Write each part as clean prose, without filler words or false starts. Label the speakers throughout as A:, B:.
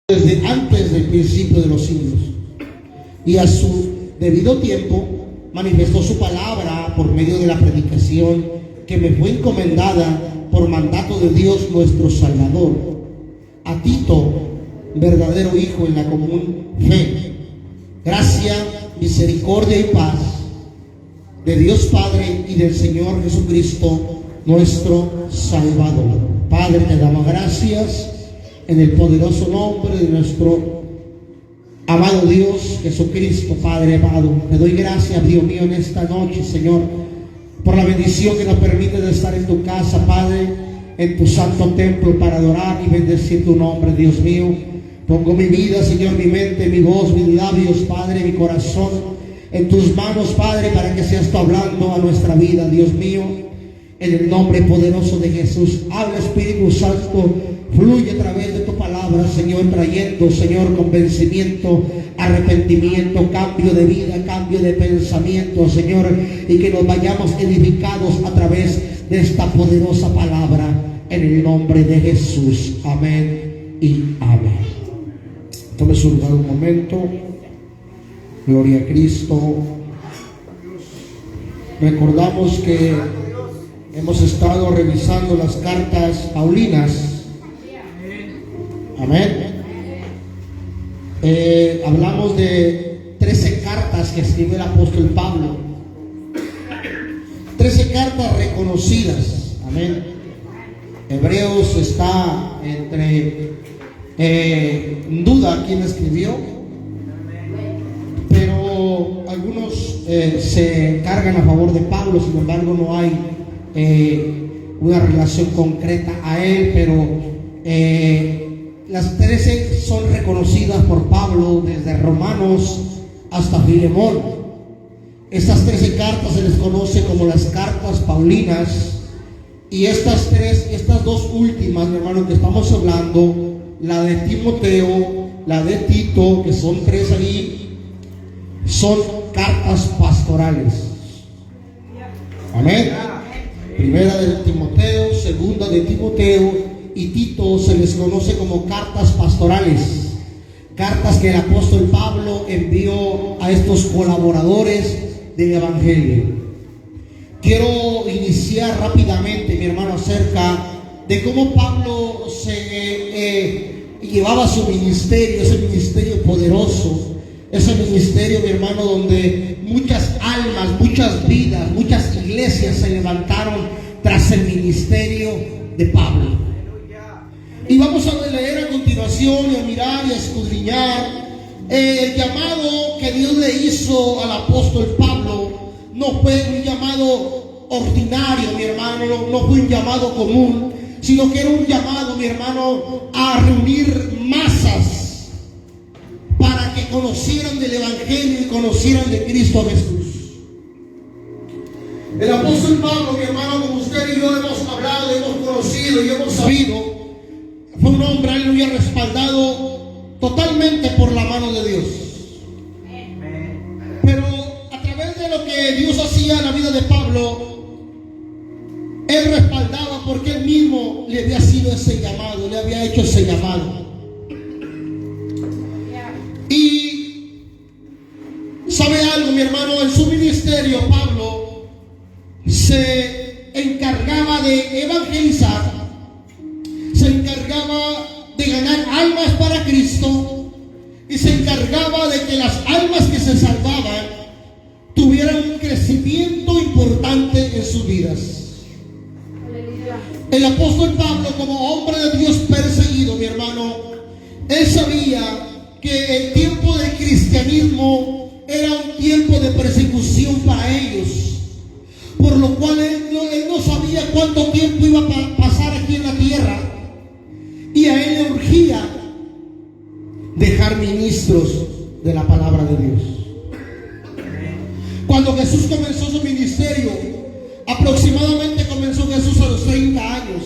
A: desde antes del principio de los siglos, y a su debido tiempo manifestó su palabra por medio de la predicación que me fue encomendada por mandato de Dios nuestro Salvador, a Tito, verdadero hijo en la común fe. Gracia, misericordia y paz de Dios Padre y del Señor Jesucristo nuestro Salvador. Padre, te damos gracias en el poderoso nombre de nuestro amado Dios Jesucristo. Padre amado, te doy gracias, Dios mío, en esta noche, Señor, por la bendición que nos permite de estar en tu casa, Padre, en tu santo templo, para adorar y bendecir tu nombre, Dios mío. Pongo mi vida, Señor, mi mente, mi voz, mis labios, Padre, mi corazón en tus manos, Padre, para que seas tú hablando a nuestra vida, Dios mío, en el nombre poderoso de Jesús. Habla, Espíritu Santo, fluye a través de tu palabra, Señor, trayendo, Señor, convencimiento, arrepentimiento, cambio de vida, cambio de pensamiento, Señor, y que nos vayamos edificados a través de esta poderosa palabra, en el nombre de Jesús. Amén y amén. Tome su lugar un momento. Gloria a Cristo. Recordamos que hemos estado revisando las cartas paulinas. Amén. Hablamos de 13 cartas que escribió el apóstol Pablo. 13 cartas reconocidas. Amén. Hebreos está entre duda quién escribió, pero algunos se cargan a favor de Pablo. Sin embargo, no hay una relación concreta a él, pero las 13 son reconocidas por Pablo, desde Romanos hasta Filemón. Estas 13 cartas se les conoce como las cartas paulinas, y estas dos últimas, mi hermano, que estamos hablando, la de Timoteo, la de Tito, que son 3 ahí, son cartas pastorales. Amén. Primera de Timoteo, segunda de Timoteo y Tito se les conoce como cartas pastorales, cartas que el apóstol Pablo envió a estos colaboradores del Evangelio. Quiero iniciar rápidamente, mi hermano, acerca de cómo Pablo llevaba su ministerio, ese ministerio poderoso, ese ministerio, mi hermano, donde muchas almas, muchas vidas, muchas iglesias se levantaron tras el ministerio de Pablo. Y vamos a leer a continuación y a mirar y a escudriñar el llamado que Dios le hizo al apóstol Pablo. No fue un llamado ordinario, mi hermano, no fue un llamado común, sino que era un llamado, mi hermano, a reunir masas para que conocieran del Evangelio y conocieran de Cristo Jesús. El apóstol Pablo, mi hermano, como usted y yo hemos hablado, hemos conocido y hemos sabido, fue un hombre, aleluya, respaldado totalmente por la mano de Dios. Pero a través de lo que Dios hacía en la vida de Pablo, él respaldaba porque él mismo le había sido ese llamado, le había hecho ese llamado. Y sabe algo, mi hermano, en su ministerio Pablo se encargaba de evangelizar, se encargaba de ganar almas para Cristo, y se encargaba de que las almas que se salvaban tuvieran un crecimiento importante en sus vidas. El apóstol Pablo, como hombre de Dios perseguido, mi hermano, él sabía que el tiempo del cristianismo era un tiempo de persecución para ellos, por lo cual él no sabía cuánto tiempo iba a pasar aquí en la tierra, y a él le urgía dejar ministros de la palabra de Dios. Cuando Jesús comenzó su ministerio, aproximadamente comenzó Jesús a los 30 años,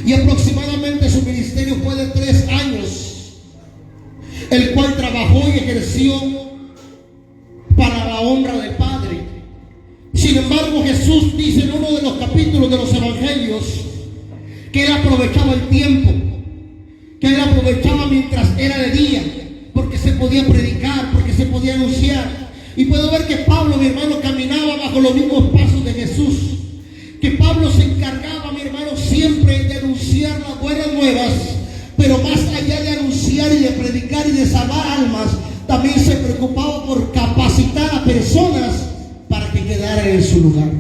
A: y aproximadamente su ministerio fue de 3 años, el cual trabajó y ejerció para la honra del Padre. Sin embargo, Jesús dice en uno de los capítulos de los evangelios que él aprovechaba el tiempo, que él aprovechaba mientras Y puedo ver que Pablo, mi hermano, caminaba bajo los mismos pasos de Jesús. Que Pablo se encargaba, mi hermano, siempre de anunciar las buenas nuevas. Pero más allá de anunciar y de predicar y de salvar almas, también se preocupaba por capacitar a personas para que quedaran en su lugar.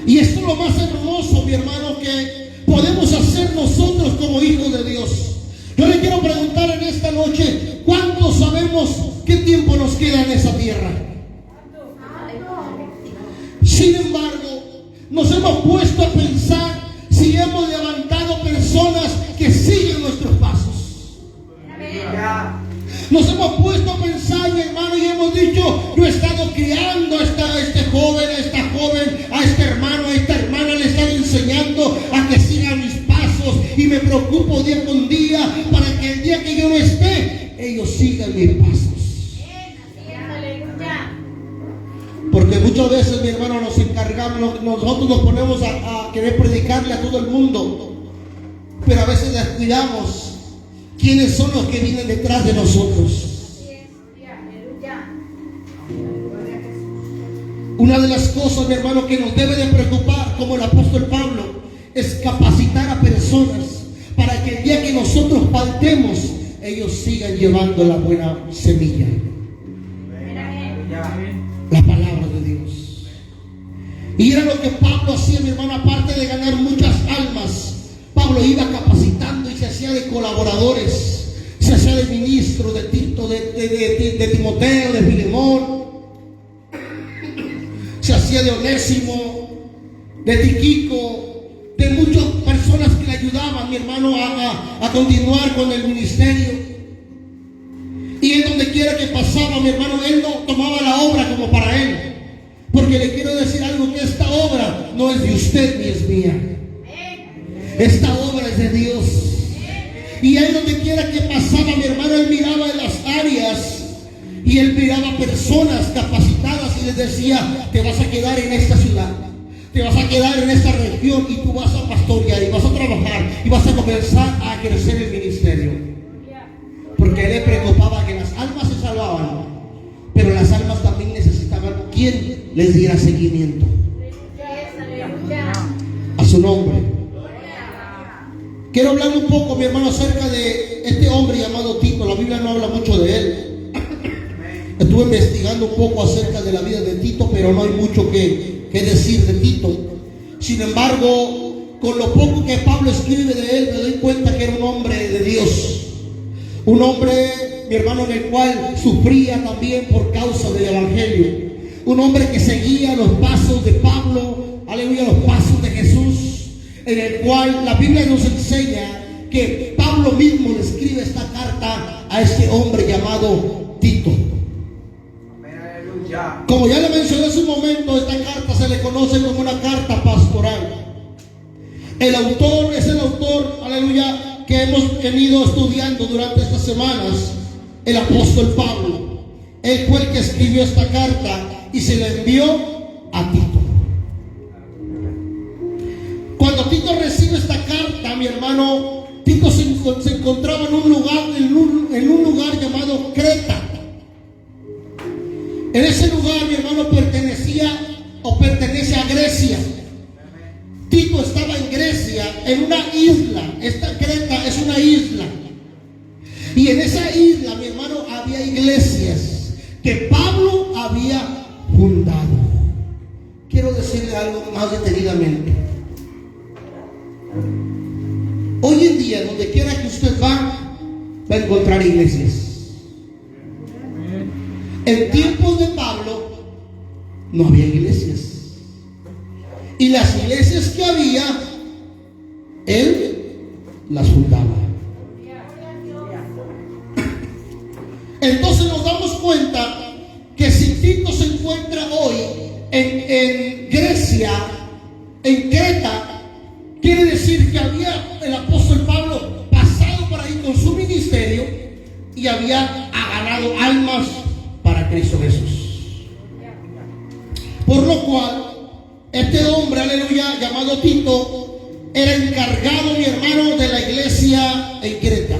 A: Y esto es lo más hermoso, mi hermano, que podemos hacer nosotros como hijos de Dios. Yo le quiero preguntar en esta noche, ¿cuántos sabemos qué tiempo nos queda en esa tierra? Sin embargo, nos hemos puesto a pensar si hemos levantado personas que siguen nuestros pasos. Nos hemos puesto a pensar, mi hermano, y hemos dicho, yo he estado criando a este joven, a esta joven, a este hermano, a esta hermana, le he estado enseñando a que sigan mis pasos y me preocupo día con día para que el día que yo no esté, ellos sigan mis pasos. Porque muchas veces, mi hermano, nos encargamos, nosotros nos ponemos a querer predicarle a todo el mundo, pero a veces descuidamos quiénes son los que vienen detrás de nosotros. Una de las cosas, mi hermano, que nos debe de preocupar como el apóstol Pablo es capacitar a personas para que el día que nosotros faltemos, ellos sigan llevando la buena semilla, la palabra de Dios. Y era lo que Pablo hacía, mi hermano. Aparte de ganar muchas almas, Pablo iba capacitando y se hacía de colaboradores, se hacía de ministro, de Tito, de Timoteo, de Filemón, se hacía de Onésimo, de Tiquico, de muchas personas que le ayudaban, mi hermano, a continuar con el ministerio. Y en donde quiera que pasaba, mi hermano, él no tomaba la obra como para él. Porque le quiero decir algo, que esta obra no es de usted ni es mía. Esta obra es de Dios. Y ahí donde quiera que pasaba, mi hermano, él miraba en las áreas y él miraba personas capacitadas y les decía, te vas a quedar en esta ciudad, te vas a quedar en esta región y tú vas a pastorear y vas a trabajar y vas a comenzar a crecer el ministerio. Porque él le preocupaba que las almas se salvaban, pero las almas también necesitaban quien les diera seguimiento a su nombre. Quiero hablar un poco, mi hermano, acerca de este hombre llamado Tito. La Biblia no habla mucho de él. Estuve investigando un poco acerca de la vida de Tito, pero no hay mucho que decir de Tito. Sin embargo, con lo poco que Pablo escribe de él, me doy cuenta que era un hombre de Dios. Un hombre, mi hermano, en el cual sufría también por causa del evangelio. Un hombre que seguía los pasos de Pablo, aleluya, los pasos de Jesús, en el cual la Biblia nos enseña que Pablo mismo le escribe esta carta a este hombre llamado Tito. Como ya le mencioné hace un momento, esta carta se le conoce como una carta pastoral. El autor es el autor, aleluya, que hemos venido estudiando durante estas semanas, el apóstol Pablo. Él fue el que escribió esta carta y se la envió a Tito. Cuando Tito recibe esta carta, mi hermano, Tito se encontraba en un lugar llamado Creta. En ese lugar, mi hermano, pertenece a Grecia. Tito estaba en Grecia, en una isla. Esta Creta es una isla. Y en esa isla, mi hermano, había iglesias que Pablo había fundado. Quiero decirle algo más detenidamente. Hoy en día, donde quiera que usted va a encontrar iglesias. En tiempos de Pablo no había iglesias. Y las iglesias que había, él las fundaba. Entonces nos damos cuenta que si Tito se encuentra hoy en Grecia, en Creta, quiere decir que había el apóstol Pablo pasado por ahí con su ministerio y había ganado almas para Cristo Jesús. Por lo cual, este hombre, aleluya, llamado Tito, era encargado, mi hermano, de la iglesia en Creta.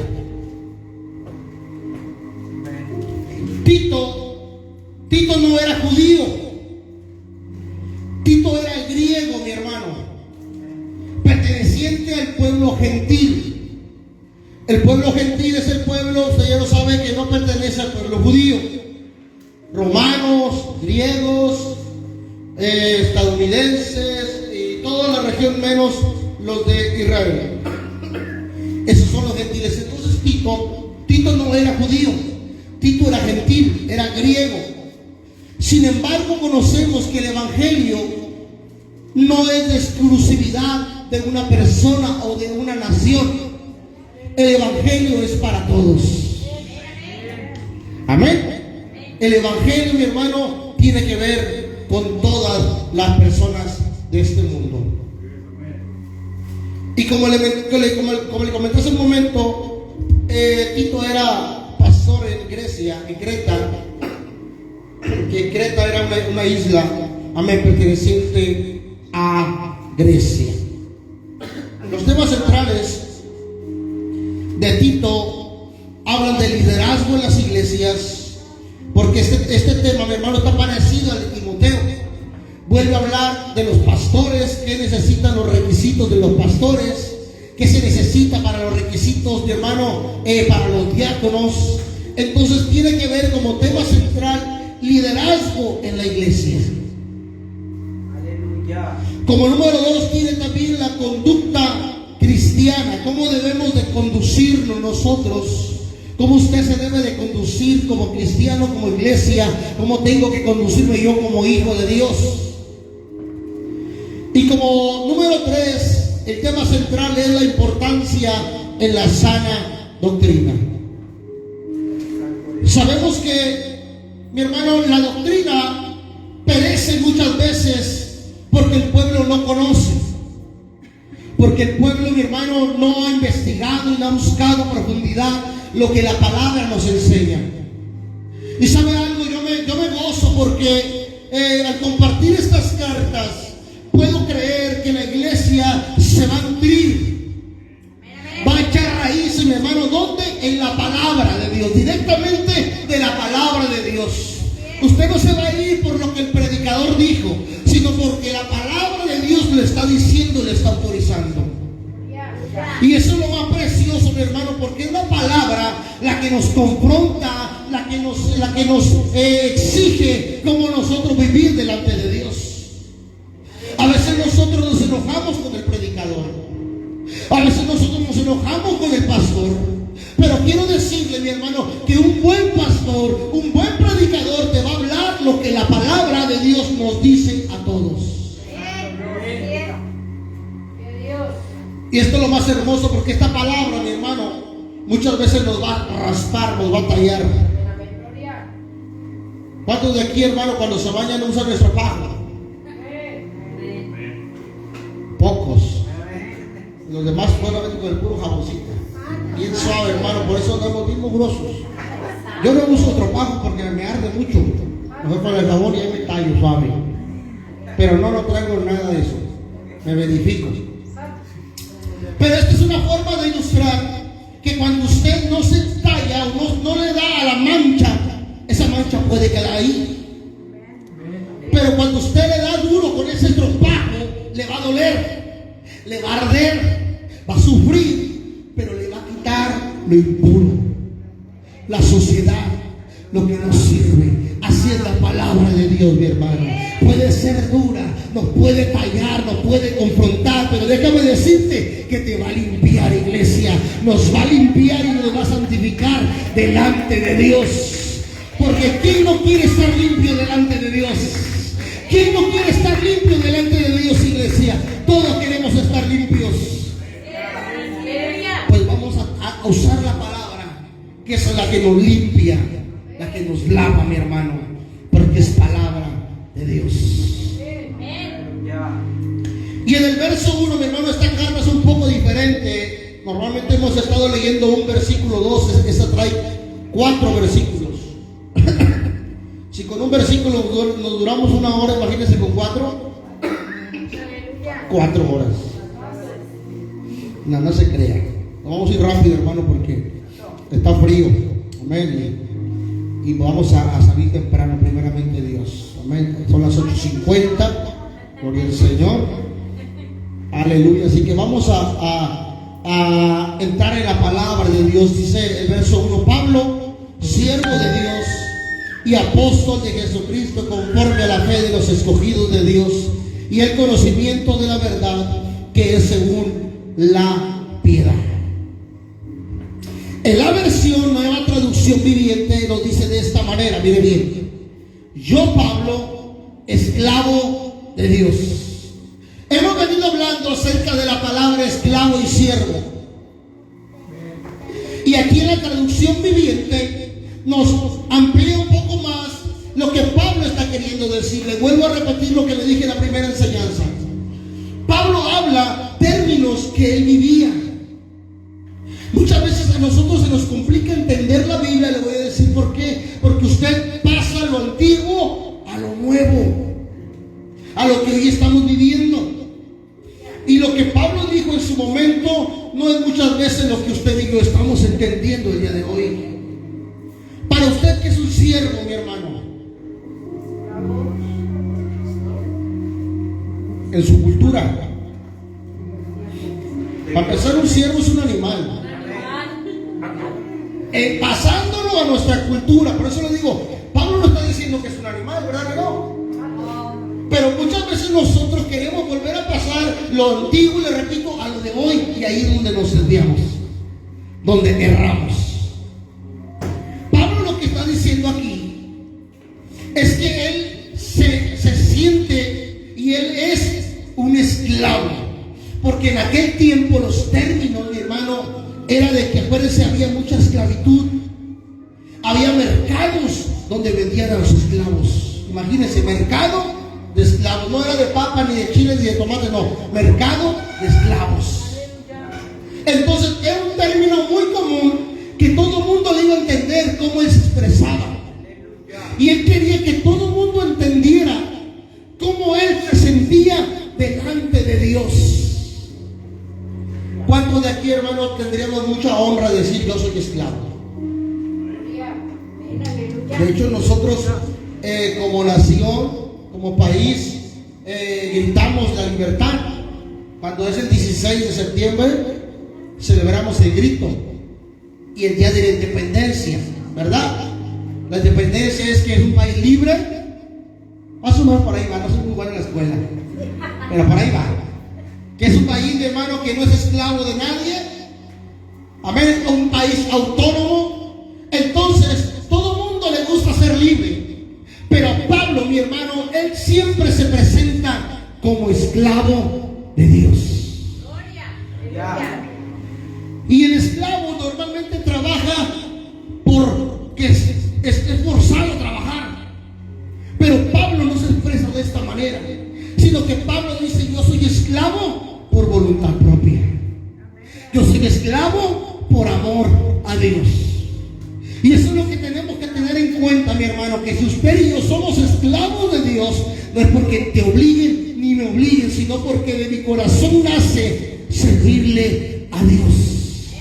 A: Tito Tito no era judío. Tito era el griego, mi hermano, perteneciente al pueblo gentil. El pueblo gentil es el pueblo, usted ya lo sabe, que no pertenece al pueblo judío. Romanos, griegos, estadounidenses y toda la región menos los de Israel. Esos son los gentiles. Entonces Tito no era judío, Tito era gentil, era griego. Sin embargo, conocemos que el evangelio no es de exclusividad de una persona o de una nación. El evangelio es para todos. Amén. El evangelio, mi hermano, tiene que ver con todas las personas de este mundo. Y como le comenté hace un momento, Tito era pastor en Grecia, en Creta, que Creta era una isla, amén, perteneciente a Grecia. Los temas centrales de Tito hablan de liderazgo en las iglesias, porque este tema, mi hermano, está parecido al de Timoteo. Vuelve a hablar de los pastores, que necesitan los requisitos de los pastores, que se necesita para los requisitos, mi hermano, para los diáconos. Entonces tiene que ver como tema central liderazgo en la iglesia. Aleluya. Como número 2 tiene también la conducta cristiana, cómo debemos de conducirnos nosotros, cómo usted se debe de conducir como cristiano, como iglesia, cómo tengo que conducirme yo como hijo de Dios. Y como número 3, el tema central es la importancia en la sana doctrina. Sabemos que, mi hermano, la doctrina perece muchas veces porque el pueblo no conoce. Porque el pueblo, mi hermano, no ha investigado y no ha buscado a profundidad lo que la palabra nos enseña. Y sabe algo, yo me gozo porque al compartir estas cartas puedo creer que la iglesia se va a nutrir, va a echar raíces, mi hermano. ¿Dónde? En la palabra de Dios, directamente de la palabra de Dios. Usted no se va a ir por lo que el predicador dijo, sino porque la palabra de Dios le está diciendo, le está autorizando. Y eso es lo más precioso, mi hermano, porque es la palabra la que nos confronta, la que nos exige cómo nosotros vivir delante de Dios. A veces nosotros nos enojamos con el predicador, a veces nosotros nos enojamos con el pastor, pero quiero decirle, mi hermano, que un buen pastor, un buen predicador te va a hablar lo que la palabra de Dios nos dice a todos. Y esto es lo más hermoso, porque esta palabra, mi hermano, muchas veces nos va a raspar, nos va a tallar. ¿Cuántos de aquí, hermano, cuando se bañan no usan nuestro fajo? Pocos. Los demás solamente con el puro jaboncito, bien suave, hermano. Por eso andamos bien mugrosos. Yo no uso estropajo porque me arde mucho. Mejor con el jabón y ahí me tallo suave. Pero no traigo nada de eso. Me verifico. Pero esta es una forma de ilustrar que cuando usted no se talla o no le da a la mancha, esa mancha puede quedar ahí. Pero cuando usted le da duro con ese estropajo, le va a doler, le va a arder, va a sufrir, pero le va a quitar lo impuro, la suciedad, lo que no sirve. Así es la palabra de Dios, mi hermano. Puede ser dura, nos puede tallar, nos puede confrontar, pero déjame decirte que te va a limpiar, iglesia. Nos va a limpiar y nos va a santificar delante de Dios. Porque ¿quién no quiere estar limpio delante de Dios? ¿Quién no quiere estar limpio delante de Dios, iglesia? Todos queremos estar limpios. Pues vamos a usar la palabra, que es la que nos limpia, la que nos lava, mi hermano, porque es palabra de Dios. Y en el verso 1, mi hermano, esta carta es un poco diferente. Normalmente hemos estado leyendo un versículo 2, esta trae 4 versículos. Si con un versículo nos duramos 1 hora, imagínense con 4. 4 horas. No se crea. Vamos a ir rápido, hermano, porque está frío. Amén. y vamos a salir temprano, primeramente Dios. Amén. Son las 8:50. Gloria al Señor. Aleluya. Así que vamos a entrar en la palabra de Dios. Dice el verso 1: Pablo, siervo de Dios y apóstol de Jesucristo, conforme a la fe de los escogidos de Dios y el conocimiento de la verdad, que es según la piedad. En la versión Nueva Traducción Viviente lo dice de esta manera, mire bien: yo, Pablo, esclavo de Dios. Hemos venido hablando acerca de la palabra esclavo y siervo, y aquí en la Traducción Viviente nos amplía un poco más lo que Pablo está queriendo decir. Le vuelvo a repetir lo que le dije en la primera enseñanza. Pablo habla términos que él vivía. Muchas veces a nosotros se nos complica entender la Biblia. Le voy a decir por qué. Porque usted pasa lo antiguo a lo nuevo, a lo que hoy estamos viviendo. Y lo que Pablo dijo en su momento no es muchas veces lo que usted y yo estamos entendiendo el día de hoy. Para usted, ¿qué es un siervo, mi hermano? En su cultura, para empezar, un siervo es un animal. Pasándolo a nuestra cultura, por eso le digo, Pablo no está diciendo que es un animal, ¿verdad que no? Pero muchas veces nosotros queremos volver a pasar lo antiguo, y le repito, a lo de hoy, y ahí es donde nos desviamos, donde erramos. Pablo lo que está diciendo aquí es que él se siente y él es un esclavo, porque en aquel tiempo los términos, mi hermano, era de que, acuérdense, había mucha esclavitud. Había mercados donde vendían a los esclavos. Imagínense, mercado de esclavos. No era de papa, ni de chiles, ni de tomate, no. Mercado de esclavos. Entonces era un término muy común que todo el mundo le iba a entender cómo él se expresaba. Y él quería que todo el mundo entendiera cómo él se sentía delante de Dios. ¿Cuántos de aquí, hermanos, tendríamos mucha honra de decir yo soy esclavo? De hecho, nosotros como nación, como país, gritamos la libertad. Cuando es el 16 de septiembre, celebramos el grito y el día de la independencia, ¿verdad? La independencia es que es un país libre. Más o menos por ahí va, no soy muy bueno en la escuela, pero por ahí va. Que es un país, mi hermano, que no es esclavo de nadie. Amén. Un país autónomo. Entonces, todo el mundo le gusta ser libre. Pero Pablo, mi hermano, él siempre se presenta como esclavo de Dios. Y el esclavo normalmente trabaja porque es forzado a trabajar. Pero Pablo no se expresa de esta manera, sino que Pablo dice: yo soy esclavo por voluntad propia. Yo soy esclavo por amor a Dios. Y eso es lo que tenemos que tener en cuenta, mi hermano, que si usted y yo somos esclavos de Dios, no es porque te obliguen ni me obliguen, sino porque de mi corazón nace servirle a Dios.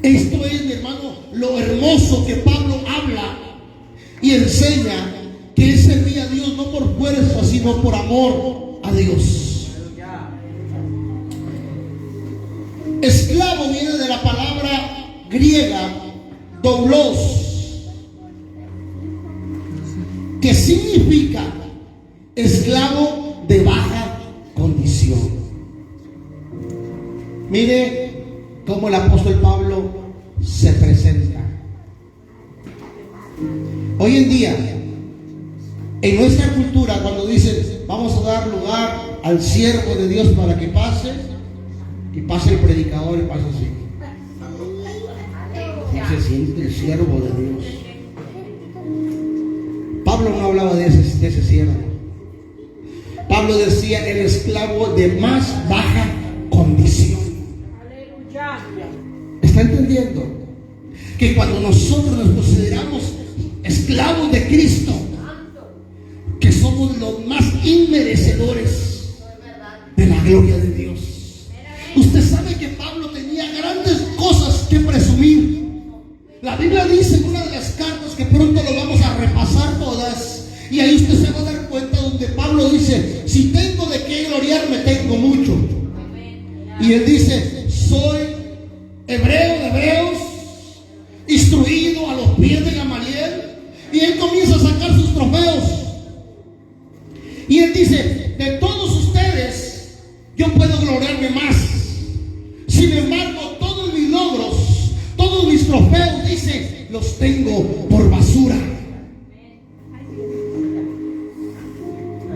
A: Esto es, mi hermano, lo hermoso que Pablo habla y enseña, que él servía a Dios no por fuerza, sino por amor a Dios. Esclavo viene de la palabra griega doulos, que significa esclavo de baja condición. Mire cómo el apóstol Pablo se presenta. Hoy en día, en nuestra cultura, cuando dicen vamos a dar lugar al siervo de Dios para que pase, y pasa el predicador y pasa así. Se siente el siervo de Dios. Pablo no hablaba de ese siervo. Pablo decía el esclavo de más baja condición. ¿Está entendiendo? Que cuando nosotros nos consideramos esclavos de Cristo, que somos los más inmerecedores de la gloria de Dios. Usted sabe que Pablo tenía grandes cosas que presumir. La Biblia dice en una de las cartas que pronto lo vamos a repasar todas. Y ahí usted se va a dar cuenta donde Pablo dice: si tengo de qué gloriarme, tengo mucho. Y él dice: soy hebreo de hebreos, instruido a los pies de Gamaliel. Y él comienza a sacar sus trofeos. Y él dice: de todos ustedes yo puedo gloriarme más. Sin embargo, todos mis logros, todos mis trofeos, dice, los tengo por basura.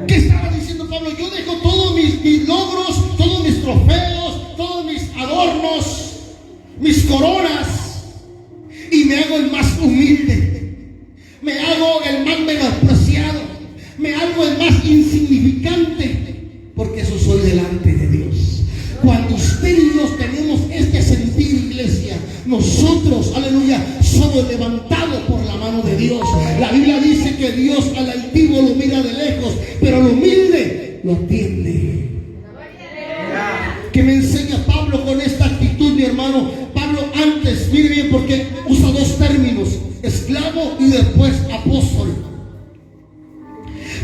A: ¿Qué estaba diciendo Pablo? Yo dejo todos mis logros, todos mis trofeos, todos mis adornos, mis coronas, y me hago el más humilde, me hago el más menospreciado, me hago el más insignificante, porque eso soy delante de Dios. Cuando usted y yo tenemos este sentir, iglesia, nosotros, aleluya, somos levantados por la mano de Dios. La Biblia dice que Dios al altivo lo mira de lejos, pero al humilde lo atiende. ¿Qué me enseña Pablo con esta actitud, mi hermano? Pablo antes, mire bien, porque usa dos términos: esclavo y después apóstol.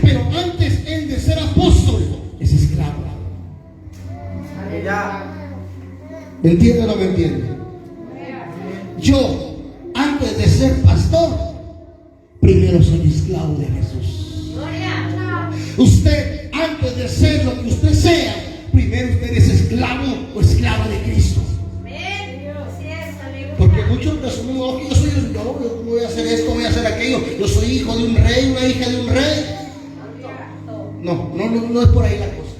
A: Pero antes él de ser apóstol es esclavo. ¿Me entiende o no me entiende? Yo, antes de ser pastor, primero soy esclavo de Jesús. Usted, antes de ser lo que usted sea, primero usted es esclavo o esclava de Cristo. Porque muchos presumimos: yo soy yo voy a hacer esto, voy a hacer aquello, yo soy hijo de un rey, una hija de un rey. No es por ahí la cosa.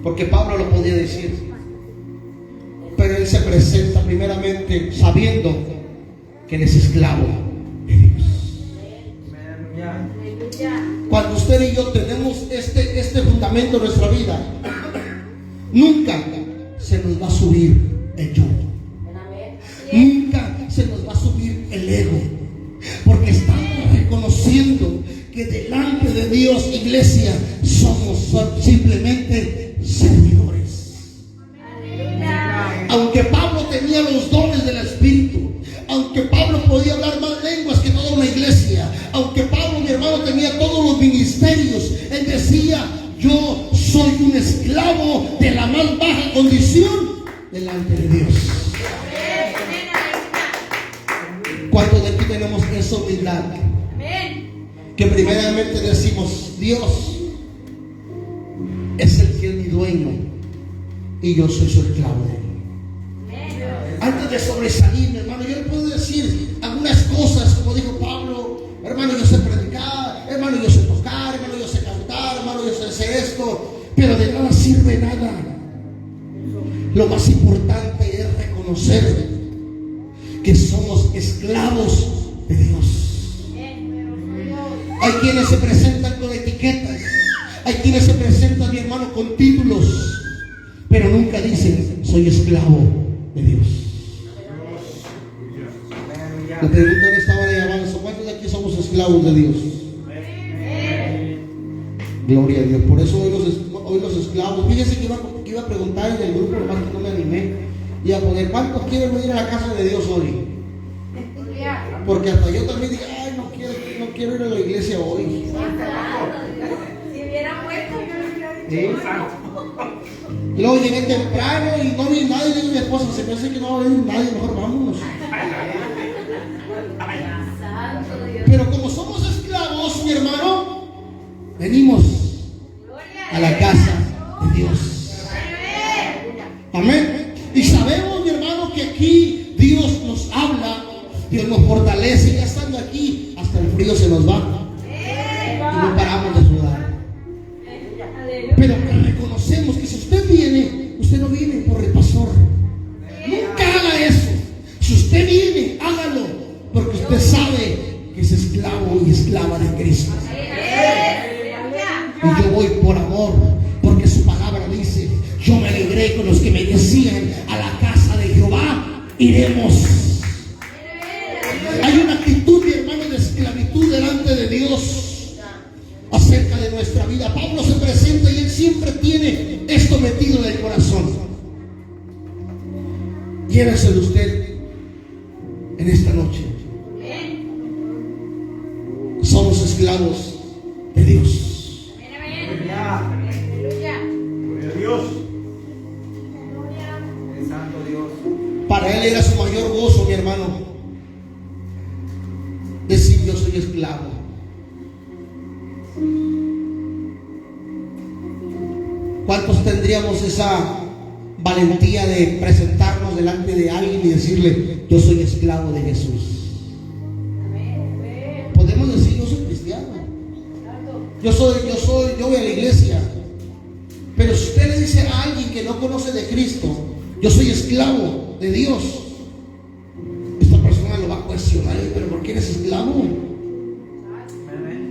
A: Porque Pablo lo podía decir, pero él se presenta primeramente sabiendo que él es esclavo de Dios. Cuando usted y yo tenemos este fundamento en nuestra vida, nunca se nos va a subir el yo, nunca se nos va a subir el ego, porque estamos reconociendo que delante de Dios, iglesia, somos simplemente servidores. Aunque Pablo tenía los dones del Espíritu, aunque Pablo podía hablar más lenguas que toda una iglesia, aunque Pablo, mi hermano, tenía todos los ministerios, él decía: yo soy un esclavo de la más baja condición delante de Dios. ¿Cuántos de aquí tenemos esa humildad? Que primeramente decimos: Dios es el que es mi dueño y yo soy su esclavo de él. Antes de sobresalir, mi hermano, yo le puedo decir algunas cosas, como dijo Pablo: hermano, yo sé predicar, hermano, yo sé tocar, hermano, yo sé cantar, hermano, yo sé hacer esto, pero de nada sirve nada. Lo más importante es reconocer que somos esclavos de Dios. Hay quienes se presentan con etiquetas, hay quienes se presentan, mi hermano, con títulos, pero nunca dicen: soy esclavo de Dios. Le pregunto en esta hora de alabanza: ¿cuántos de aquí somos esclavos de Dios? Gloria a Dios. Por eso hoy los esclavos, fíjese que iba a preguntar en el grupo, nomás que no me animé, y a poner: ¿cuántos quieren venir a la casa de Dios hoy? Porque hasta yo también dije: ay, no quiero ir a la iglesia hoy.
B: Si hubiera puesto, yo lo hubiera dicho.
A: ¿Sí? Y luego llegué temprano y no vi nadie. Y digo a mi esposa: se me hace que no va a venir nadie, mejor vámonos. Pero como somos esclavos, mi hermano, venimos a la casa de Dios. Amén. Y sabemos, mi hermano, que aquí Dios nos habla, Dios nos fortalece, y ya estando aquí, hasta el frío se nos va y no paramos de sudar. Pero reconocemos que si usted viene, usted no viene por el pastor. Nunca haga eso. Si usted viene, hágalo, porque usted sabe que es esclavo y esclava de Cristo. Y yo voy por amor, porque su palabra dice: yo me alegré con los que me decían: a la casa de Jehová iremos. Hay una actitud, mi hermano, de esclavitud delante de Dios acerca de nuestra vida. Pablo se presenta y él siempre tiene esto metido en el corazón. Lléveselo usted en esta noche. esclavos de Dios.
B: Aleluya.
C: Gloria a Dios. El Santo Dios.
A: Para él era su mayor gozo, mi hermano, decir yo soy esclavo. ¿Cuántos tendríamos esa valentía de presentarnos delante de alguien y decirle yo soy esclavo de Jesús? Podemos decir yo soy cristiano, yo voy a la iglesia, pero si usted le dice a alguien que no conoce de Cristo yo soy esclavo de Dios, esta persona lo va a cuestionar. ¿Pero por qué eres esclavo?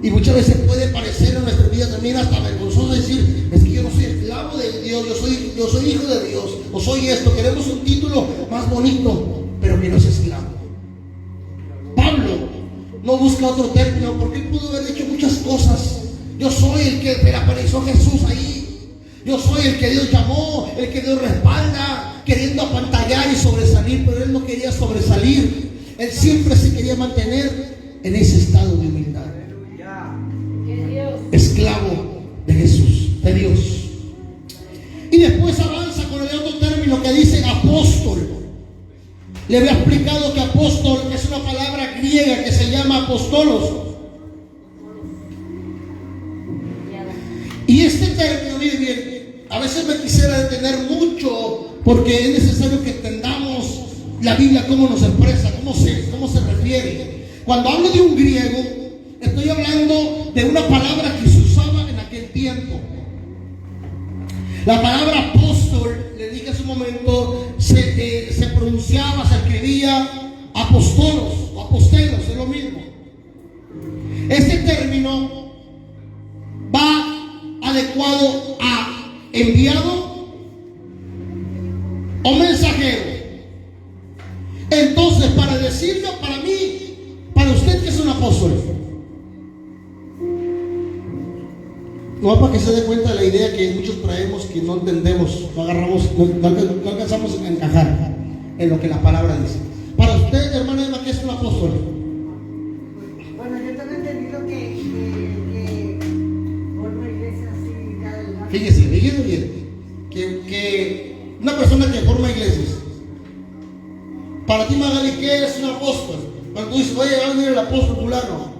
A: Y muchas veces puede parecer en nuestra vida también hasta vergonzoso decir, es que yo no soy esclavo de Dios, yo soy hijo de Dios, o soy esto. Queremos un título más bonito, pero que no es esclavo. Pablo no busca otro término porque él pudo haber dicho muchas cosas. Yo soy el que me apareció Jesús ahí, yo soy el que Dios llamó, el que Dios respalda, queriendo apantallar y sobresalir, pero él no quería sobresalir. Él siempre se quería mantener en ese estado de humildad. Esclavo de Jesús, de Dios. Y después avanza con el otro término que dice apóstol. Le había explicado que apóstol es una palabra griega que se llama apostolos. Y este término, miren bien, a veces me quisiera detener mucho porque es necesario que entendamos la Biblia cómo nos expresa, cómo se refiere. Cuando hablo de un griego, estoy hablando de una palabra que se usaba en aquel tiempo. La palabra apóstol, le dije hace un momento, se pronunciaba, se escribía apostolos o apostelos, es lo mismo. Este término va adecuado a enviado o mensajero. Entonces, para decirlo, para mí, para usted, ¿qué es un apóstol? No, para que se dé cuenta de la idea que muchos traemos, que no entendemos, no agarramos, no alcanzamos a encajar en lo que la palabra dice. Para usted, hermano Emma, ¿qué es un apóstol?
D: Bueno, yo tengo entendido que forma iglesia así cada lugar.
A: Fíjese bien, que una persona que forma iglesias. Para ti, Magali, ¿qué es un apóstol? Cuando tú dices, oye, va a venir el apóstol fulano.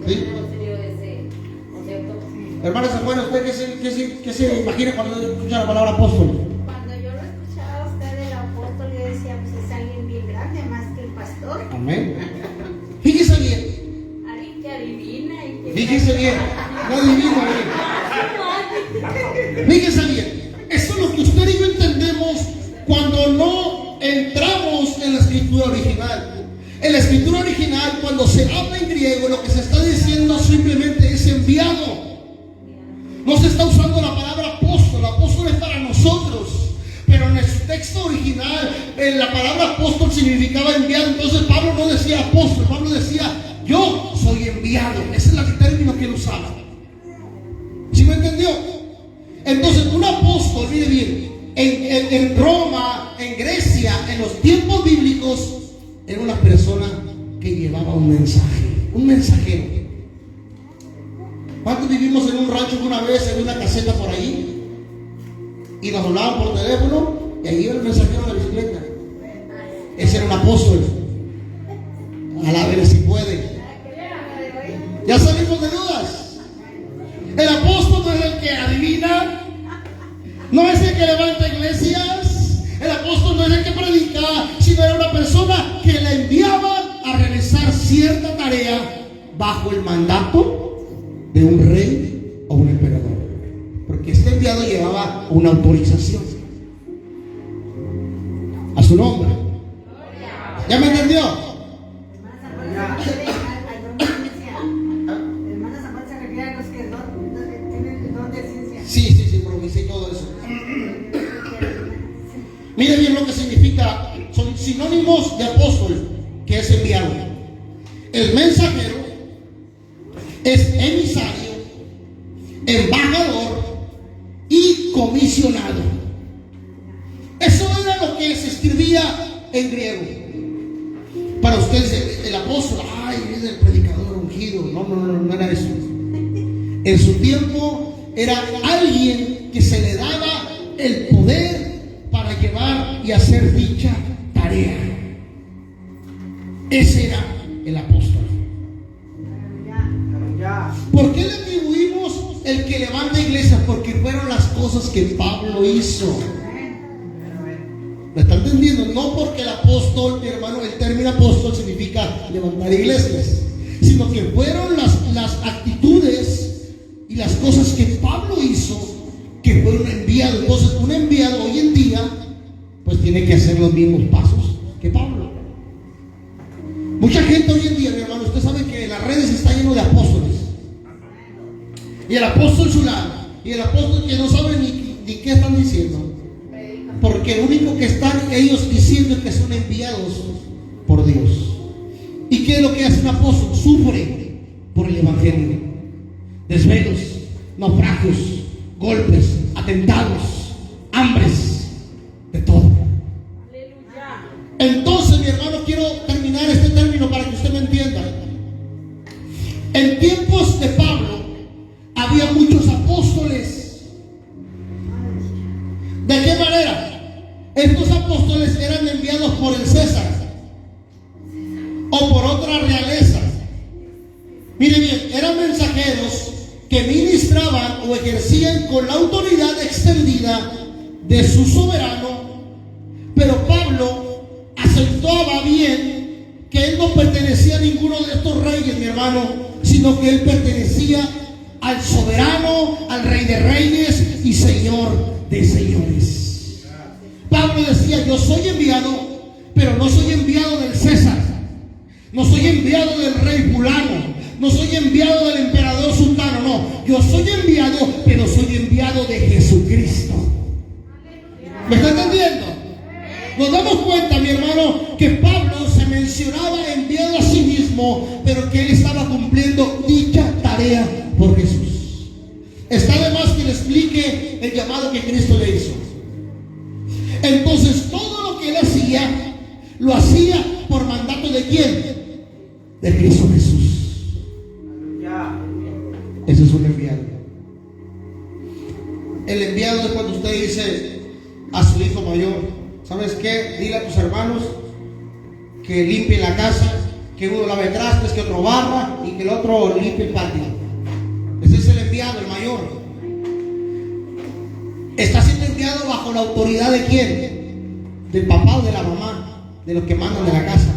A: ¿Sí? Hermana San Juan, ¿usted qué se imagina cuando escucha la palabra apóstol?
D: Cuando yo lo escuchaba a usted del apóstol, yo decía, pues es alguien bien grande, más que el pastor.
A: Amén. Fíjese bien.
D: Alguien que adivina y que...
A: Fíjese bien. No adivina bien. Fíjese bien. Eso es lo que usted y yo entendemos cuando no entramos en la escritura original. En la escritura original, cuando se habla en griego, lo que se está diciendo simplemente es enviado. No se está usando la palabra apóstol. Apóstol es para nosotros. Pero en el texto original, la palabra apóstol significaba enviado. Entonces Pablo no decía apóstol, Pablo decía yo soy enviado. Ese es el término que él usaba. ¿Sí me entendió? Entonces un apóstol, mire bien, en Roma, en Grecia, en los tiempos bíblicos, era una persona que llevaba un mensaje, un mensajero. ¿Cuántos vivimos en un rancho una vez, en una caseta por ahí? Y nos hablaban por teléfono y ahí iba el mensajero de la bicicleta. Ese era un apóstol. Alábele si puede. Ya salimos de dudas. El apóstol no es el que adivina, no es el que levanta iglesias, el apóstol no es el que predica, sino era una persona que le enviaba a realizar cierta tarea bajo el mandato de un rey o un emperador, porque este enviado llevaba una autorización a su nombre. ¿Ya me entendió? Sí, provincia y todo eso. Mire bien lo que significa, son sinónimos de apóstol, que es enviado. El mensajero es emisario, embajador y comisionado. Eso era lo que se escribía en griego. Para ustedes el apóstol, ay, es el predicador ungido. No era eso. En su tiempo era alguien que se le daba el poder para llevar y hacer dicha tarea. Ese era el apóstol. ¿Por qué le atribuimos el que levanta iglesias? Porque fueron las cosas que Pablo hizo. ¿Me está entendiendo? No porque el apóstol, mi hermano, el término apóstol significa levantar iglesias, sino que fueron las actitudes y las cosas que Pablo hizo que fueron enviados. Entonces, un enviado hoy en día, pues tiene que hacer los mismos pasos que Pablo. Mucha gente hoy en día, mi hermano, usted sabe que las redes están llenas de apóstoles. Y el apóstol fulano, y el apóstol que no sabe ni qué están diciendo. Porque lo único que están ellos diciendo es que son enviados por Dios. ¿Y qué es lo que hace un apóstol? Sufre por el evangelio. Desvelos, naufragios, golpes, atentados, hambres, de todo. Entonces, mi hermano, quiero terminar este término para que usted me entienda. En tiempos de Pablo había muchos apóstoles. ¿De qué manera? Estos apóstoles eran enviados por el César o por otra realeza. Miren bien, eran mensajeros que ministraban o ejercían con la autoridad extendida de su soberano. Pero Pablo acentuaba bien que él no pertenecía a ninguno de estos reyes, mi hermano, sino que él pertenecía al soberano, al Rey de Reyes y Señor de Señores. Pablo decía: yo soy enviado, pero no soy enviado del César, no soy enviado del rey fulano, no soy enviado del emperador sultano, no, yo soy enviado, pero soy enviado de Jesucristo. ¿Me está entendiendo? Nos damos cuenta, mi hermano, que Pablo se mencionaba enviado a sí mismo, pero que él estaba cumpliendo dicha tarea por Jesús. Está de más que le explique el llamado que Cristo le hizo. Entonces, todo lo que él hacía, lo hacía por mandato de ¿quién? De Cristo Jesús. Ese es un enviado. El enviado es cuando usted dice a su hijo mayor: ¿sabes qué? Dile a tus hermanos que limpien la casa, que uno lave trastes, que otro barra y que el otro limpie el patio. Ese es el enviado, el mayor. Está siendo enviado bajo la autoridad de ¿quién? Del papá o de la mamá, de los que mandan de la casa.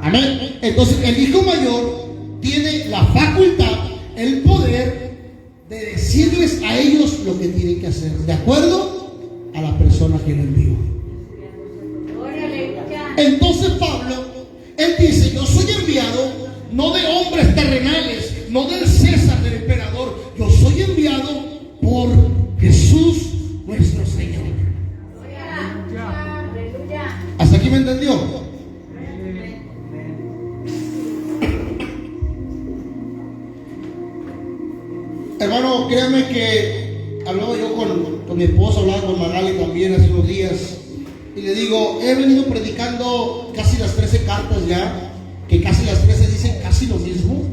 A: Amén. Entonces el hijo mayor tiene la facultad, el poder de decirles a ellos lo que tienen que hacer, de acuerdo a la persona que lo envió. Entonces Pablo, él dice: yo soy enviado no de hombres terrenales, no del César, del emperador. Yo soy enviado por Jesús nuestro Señor. ¿Hasta aquí me entendió? Hermano, créame que hablaba yo con mi esposa, hablaba con Magali también hace unos días, y le digo: he venido predicando casi las 13 cartas ya, que casi las 13 dicen casi lo mismo,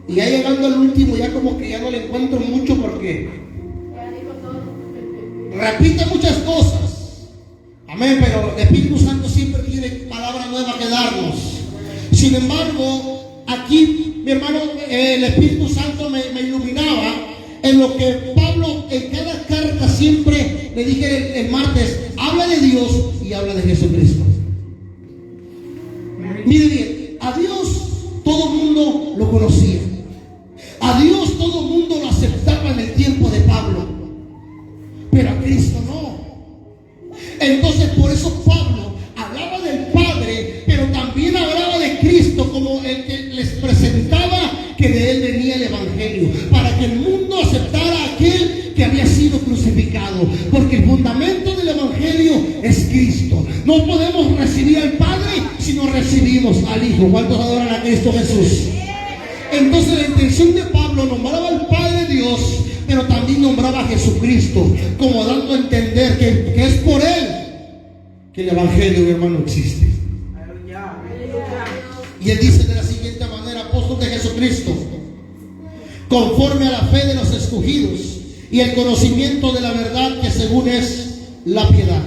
A: y ya llegando al último ya como que ya no le encuentro mucho porque repite muchas cosas. Amén, pero el Espíritu Santo siempre tiene palabra nueva que darnos. Sin embargo, aquí, mi hermano, el Espíritu Santo me iluminaba en lo que Pablo en cada carta siempre, le dije el martes, habla de Dios y habla de Jesucristo. Mire bien, a Dios todo el mundo lo conocía, a Dios todo el mundo lo aceptaba en el tiempo de Pablo, pero a Cristo no. Entonces por eso Pablo hablaba del Padre, pero también hablaba de Cristo como el que les presentaba que de él venía el Evangelio, para que el mundo aceptara a aquel que había sido crucificado, porque el fundamento del Evangelio es Cristo. No podemos recibir al Padre si no recibimos al Hijo. ¿Cuántos adoran a Cristo Jesús? Entonces la intención de Pablo nombraba al Padre Dios, pero también nombraba a Jesucristo, como dando a entender que es por él que el Evangelio, mi hermano, existe. Y él dice de la siguiente manera: apóstol de Jesucristo, conforme a la fe de los escogidos y el conocimiento de la verdad, que según es la piedad.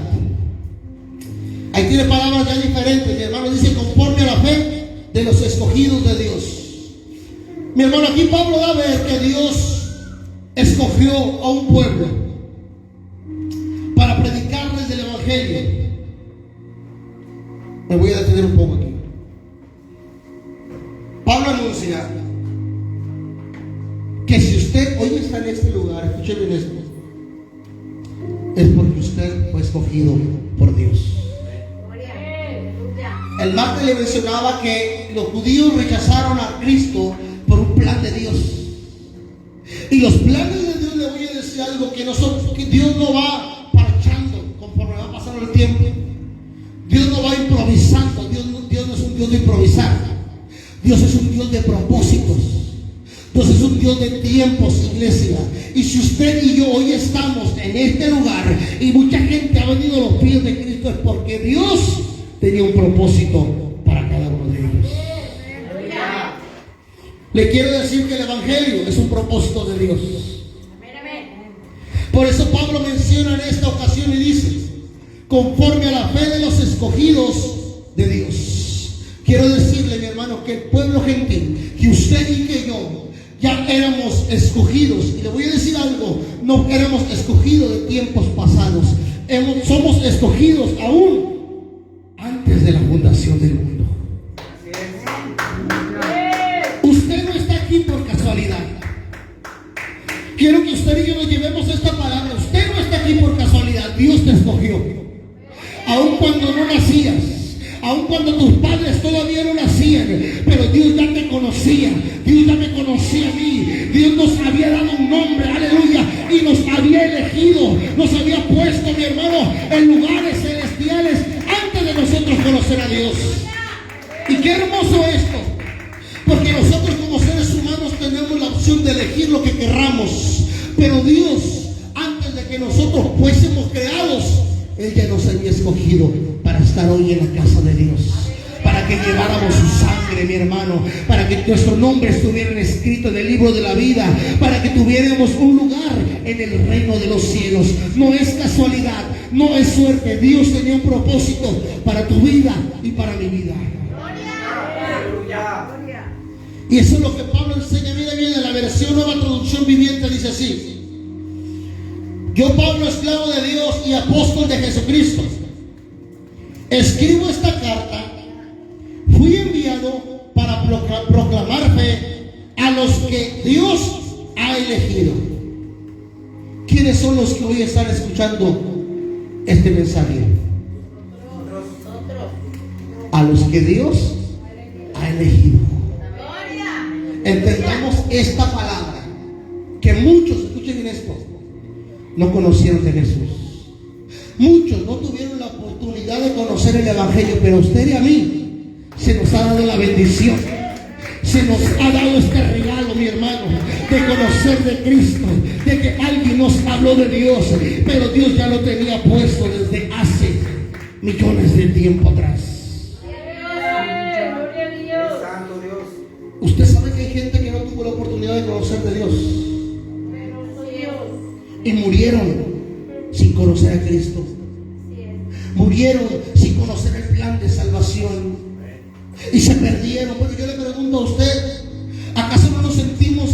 A: Ahí tiene palabras ya diferentes. Mi hermano dice conforme a la fe de los escogidos de Dios. Mi hermano, aquí Pablo da a ver que Dios escogió a un pueblo para predicarles del evangelio. Me voy a detener un poco aquí. Pablo anuncia que si usted hoy está en este lugar, escuche bien esto, es porque usted fue escogido por Dios. El martes le mencionaba que los judíos rechazaron a Cristo por un plan de Dios. Y los planes de Dios, le voy a decir algo, que Dios no va parchando conforme va pasando el tiempo. Dios no va improvisando. Dios no es un Dios de improvisar. Dios es un Dios de propósitos. Dios es un Dios de tiempos, iglesia. Y si usted y yo hoy estamos en este lugar y mucha gente ha venido a los pies de Cristo, es porque Dios tenía un propósito para cada uno de ellos. Le quiero decir que el evangelio es un propósito de Dios. Por eso Pablo menciona en esta ocasión y dice: conforme a la fe de los escogidos de Dios. Quiero decirle, mi hermano, que el pueblo gentil, que usted y que yo ya éramos escogidos. Y le voy a decir algo: no éramos escogidos de tiempos pasados, somos escogidos aún antes de la fundación del mundo. Usted no está aquí por casualidad. Quiero que usted y yo nos llevemos esta palabra. Usted no está aquí por casualidad. Dios te escogió. Aun cuando no nacías, aun cuando tus padres todavía no nacían, pero Dios ya te conocía. Dios ya me conocía a mí. Dios nos había dado un nombre, aleluya, y nos había elegido, nos había puesto, mi hermano, en lugares celestiales antes de nosotros conocer a Dios. Y qué hermoso esto, porque nosotros como seres humanos tenemos la opción de elegir lo que querramos, pero Dios, antes de que nosotros fuésemos creados, Él ya nos había escogido para estar hoy en la casa de Dios, para que lleváramos su sangre, mi hermano, para que nuestros nombres estuvieran escritos en el libro de la vida, para que tuviéramos un lugar en el reino de los cielos. No es casualidad, no es suerte. Dios tenía un propósito para tu vida y para mi vida. Y eso es lo que Pablo enseña. Mira bien, en la versión Nueva Traducción Viviente dice así: yo, Pablo, esclavo de Dios y apóstol de Jesucristo, escribo esta carta. Fui enviado para proclamar fe a los que Dios ha elegido. ¿Quiénes son los que hoy están escuchando este mensaje? A los que Dios ha elegido. Entendamos esta palabra, que muchos, escuchen bien esto, no conocieron de Jesús. Muchos no tuvieron la oportunidad de conocer el evangelio, pero a usted y a mí se nos ha dado la bendición, se nos ha dado este regalo, mi hermano, de conocer de Cristo, de que alguien nos habló de Dios, pero Dios ya lo tenía puesto desde hace millones de tiempo atrás. Usted sabe que hay gente que no tuvo la oportunidad de conocer de Dios y murieron sin conocer a Cristo, murieron sin conocer el plan de salvación y se perdieron. Bueno, yo le pregunto a usted, ¿acaso no nos sentimos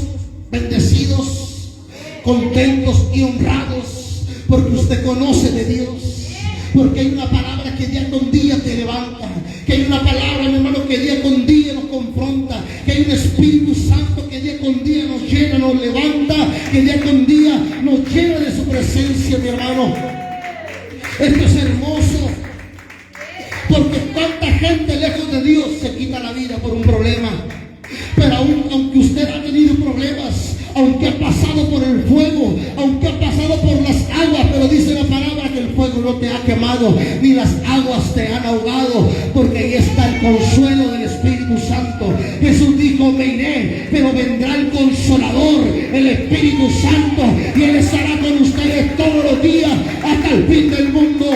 A: bendecidos, contentos y honrados porque usted conoce de Dios? Porque hay una palabra que día con día te levanta, que hay una palabra, mi hermano, que día con día nos confronta, que hay un Espíritu Santo que día con día nos llena, nos levanta, que día con día nos llena de su presencia, mi hermano. Esto es hermoso, porque tanta gente lejos de Dios se quita la vida por un problema. Pero aunque usted ha tenido problemas, aunque ha pasado por el fuego, aunque ha pasado por las aguas, pero dice la palabra que el fuego no te ha quemado, ni las aguas te han ahogado, porque ahí está el consuelo del Espíritu Santo. Jesús dijo: me iré, pero vendrá el Consolador, el Espíritu Santo, y Él estará con ustedes todos los días hasta el fin del mundo.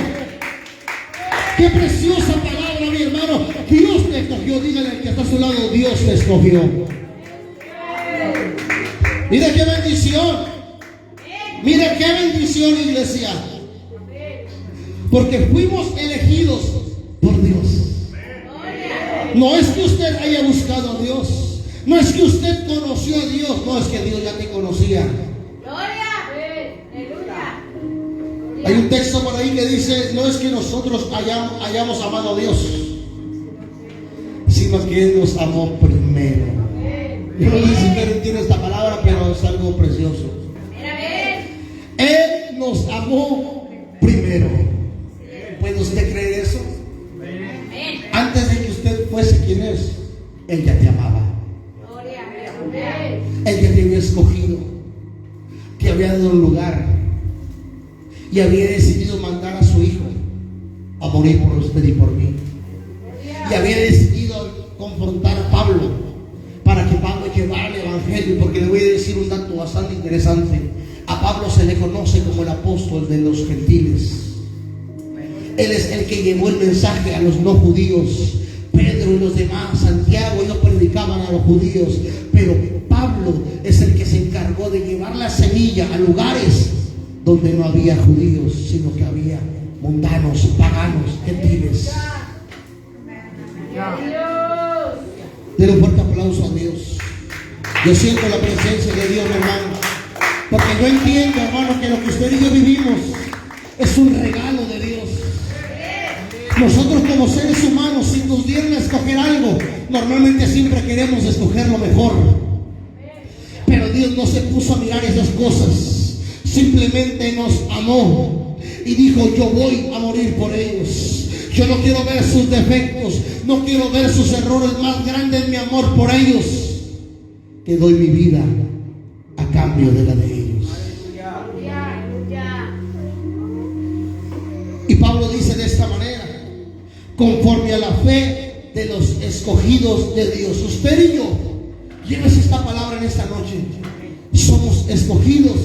A: Qué preciosa palabra, mi hermano. Dios te escogió. Dígale al que está a su lado: Dios te escogió. Mira qué bendición. Mira qué bendición, iglesia. Porque fuimos elegidos por Dios. No es que usted haya buscado a Dios. No es que usted conoció a Dios. No, es que Dios ya te conocía. Hay un texto por ahí que dice: no es que nosotros hayamos amado a Dios, sino que Él nos amó primero. Yo no sé si usted entiende esta palabra, pero es algo precioso. Él nos amó primero. ¿Puede usted creer eso? Antes de que usted fuese quien es, Él ya te amaba. Él ya te había escogido, te había dado un lugar y había decidido mandar a su Hijo a morir por usted y por mí. Y había decidido confrontar a Pablo para que Pablo llevara el Evangelio. Porque le voy a decir un dato bastante interesante. A Pablo se le conoce como el apóstol de los gentiles. Él es el que llevó el mensaje a los no judíos. Pedro y los demás, Santiago, ellos predicaban a los judíos, pero Pablo es el que se encargó de llevar la semilla a lugares donde no había judíos, sino que había mundanos, paganos, gentiles. Denle un fuerte aplauso a Dios. Yo siento la presencia de Dios, hermano, porque yo entiendo, hermano, que lo que usted y yo vivimos es un regalo de Dios. Nosotros como seres humanos, si nos dieran a escoger algo, normalmente siempre queremos escoger lo mejor. Pero Dios no se puso a mirar esas cosas. Simplemente nos amó y dijo: yo voy a morir por ellos. Yo no quiero ver sus defectos, no quiero ver sus errores. Más grande es mi amor por ellos, que doy mi vida a cambio de la de ellos. Y Pablo dice de esta manera: conforme a la fe de los escogidos de Dios. Usted y yo, llévese esta palabra en esta noche. Somos escogidos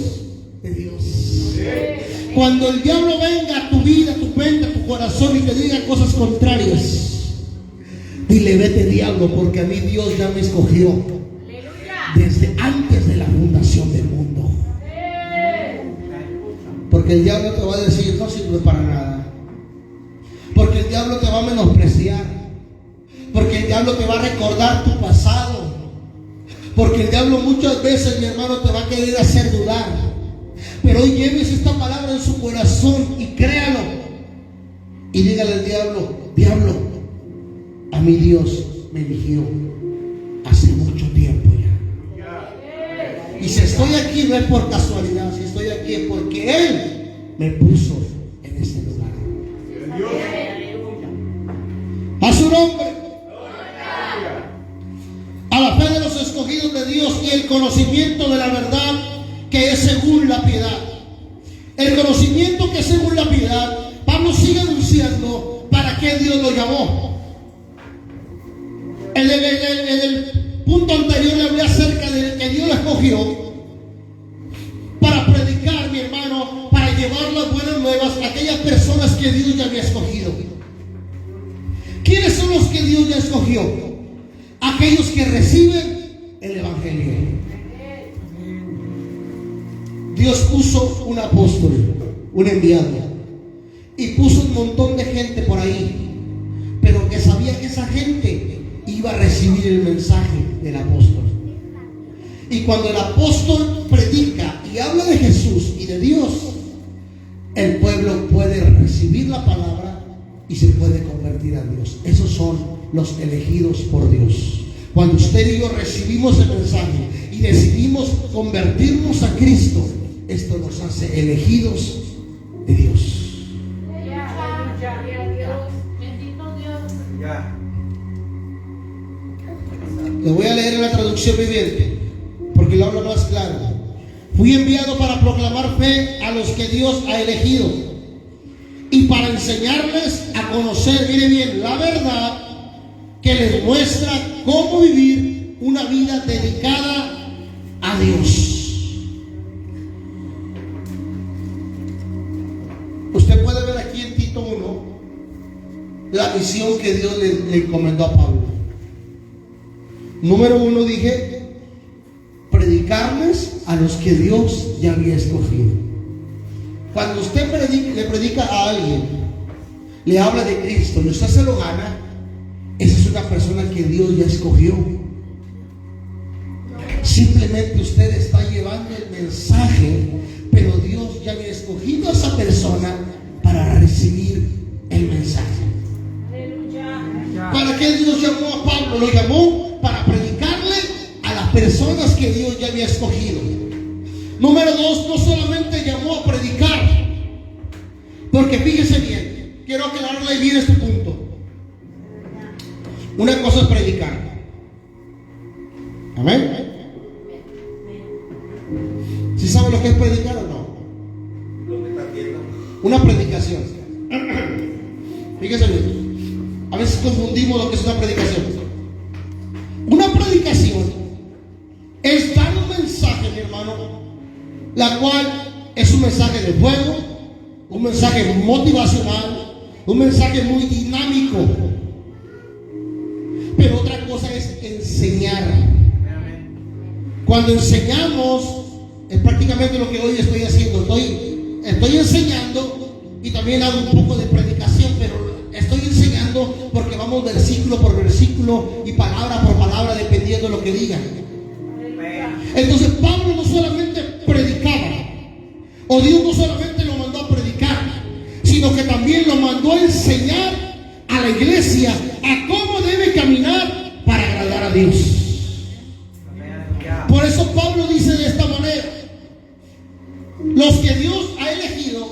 A: de Dios. Cuando el diablo venga a tu vida, a tu mente, a tu corazón y te diga cosas contrarias, dile: vete, diablo, porque a mí Dios ya me escogió desde antes de la fundación del mundo. Porque el diablo te va a decir: no sirve para nada. Porque el diablo te va a menospreciar. Porque el diablo te va a recordar tu pasado. Porque el diablo muchas veces, mi hermano, te va a querer hacer dudar. Pero hoy lleves esta palabra en su corazón y créalo. Y dígale al diablo: diablo, a mí Dios me eligió hace mucho tiempo ya. Y si estoy aquí no es por casualidad. Si estoy aquí es porque Él me puso en este lugar. A su nombre. A la fe de los escogidos de Dios y el conocimiento de la verdad que es según la piedad. El conocimiento que es según la piedad, Pablo sigue anunciando para qué Dios lo llamó. En el punto anterior le hablé acerca de que Dios lo escogió para predicar, mi hermano, para llevar las buenas nuevas a aquellas personas que Dios ya había escogido. ¿Quiénes son los que Dios ya escogió? Aquellos que reciben el Evangelio. Dios puso un apóstol, un enviado, y puso un montón de gente por ahí, pero que sabía que esa gente iba a recibir el mensaje del apóstol. Y cuando el apóstol predica y habla de Jesús y de Dios, el pueblo puede recibir la palabra y se puede convertir a Dios. Esos son los elegidos por Dios. Cuando usted y yo recibimos el mensaje y decidimos convertirnos a Cristo, esto nos hace elegidos de Dios. Le voy a leer en la traducción viviente, porque lo hablo más claro. Fui enviado para proclamar fe a los que Dios ha elegido y para enseñarles a conocer, mire bien, la verdad que les muestra cómo vivir una vida dedicada a Dios. Usted puede ver aquí en Tito 1 la misión que Dios le encomendó a Pablo. Número uno dije, predicarles a los que Dios ya había escogido. Cuando usted le predica a alguien, le habla de Cristo y usted se lo gana, esa es una persona que Dios ya escogió. Simplemente usted está llevando el mensaje, pero Dios ya había escogido a esa persona para recibir el mensaje. ¿Para qué Dios llamó a Pablo? Lo llamó para predicarle a las personas que Dios ya había escogido. Número dos, no solamente llamó a predicar, porque fíjese bien, quiero aclararle bien este punto. Una cosa es predicar. Amén. ¿Sí saben lo que es predicar o no?
C: Lo que está haciendo.
A: Una predicación. Fíjese bien. A veces confundimos lo que es una predicación. Una predicación es dar un mensaje, mi hermano, la cual es un mensaje de fuego, un mensaje motivacional, un mensaje muy dinámico. Pero otra cosa es enseñar. Cuando enseñamos, es prácticamente lo que hoy estoy haciendo. Estoy enseñando y también hago un poco de predicación, pero estoy enseñando porque vamos versículo por versículo y palabra por palabra, dependiendo de lo que digan. Entonces Pablo no solamente predicaba, o Dios no solamente lo mandó a predicar, sino que también lo mandó a enseñar a la iglesia a cómo debe caminar para agradar a Dios. Por eso Pablo dice de esta manera: los que Dios ha elegido,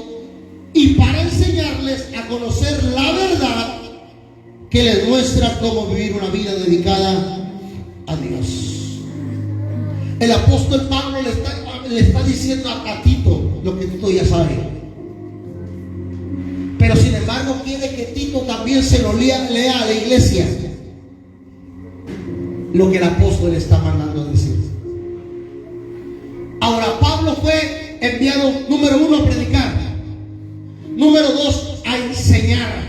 A: y para enseñarles a conocer la verdad que les muestra cómo vivir una vida dedicada a Dios. El apóstol Pablo le está diciendo a Tito lo que Tito ya sabe, pero sin embargo quiere que Tito también se lo lea a la iglesia lo que el apóstol le está mandando a decir. Ahora, Pablo fue enviado, número uno, a predicar. Número dos, a enseñar.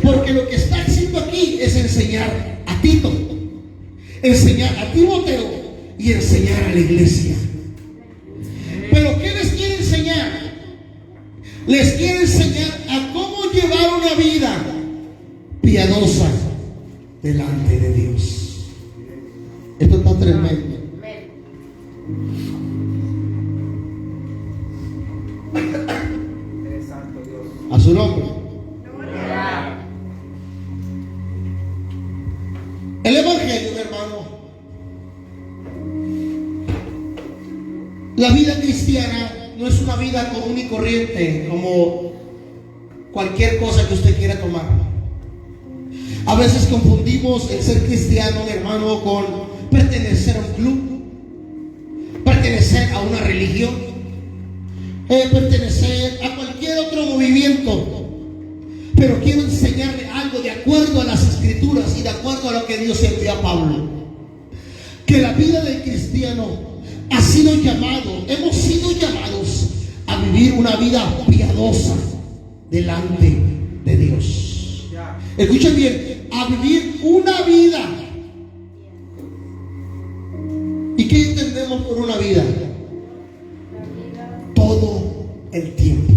A: Porque lo que está haciendo aquí es enseñar a Tito, enseñar a Timoteo y enseñar a la iglesia. Pero ¿qué les quiere enseñar? Les quiere enseñar a cómo llevar una vida piadosa delante de Dios. Esto está tremendo. A su nombre. El evangelio, mi hermano, la vida cristiana no es una vida común y corriente como cualquier cosa que usted quiera tomar. A veces confundimos el ser cristiano, mi hermano, con pertenecer a un club, pertenecer a una religión, pertenecer a cualquier otro movimiento. Pero quiero enseñarle algo de acuerdo a las escrituras y de acuerdo a lo que Dios envió a Pablo, que la vida del cristiano ha sido llamado, hemos sido llamados a vivir una vida piadosa delante de Dios. Escuchen bien, a vivir una vida. ¿Y qué entendemos por una vida? Todo el tiempo.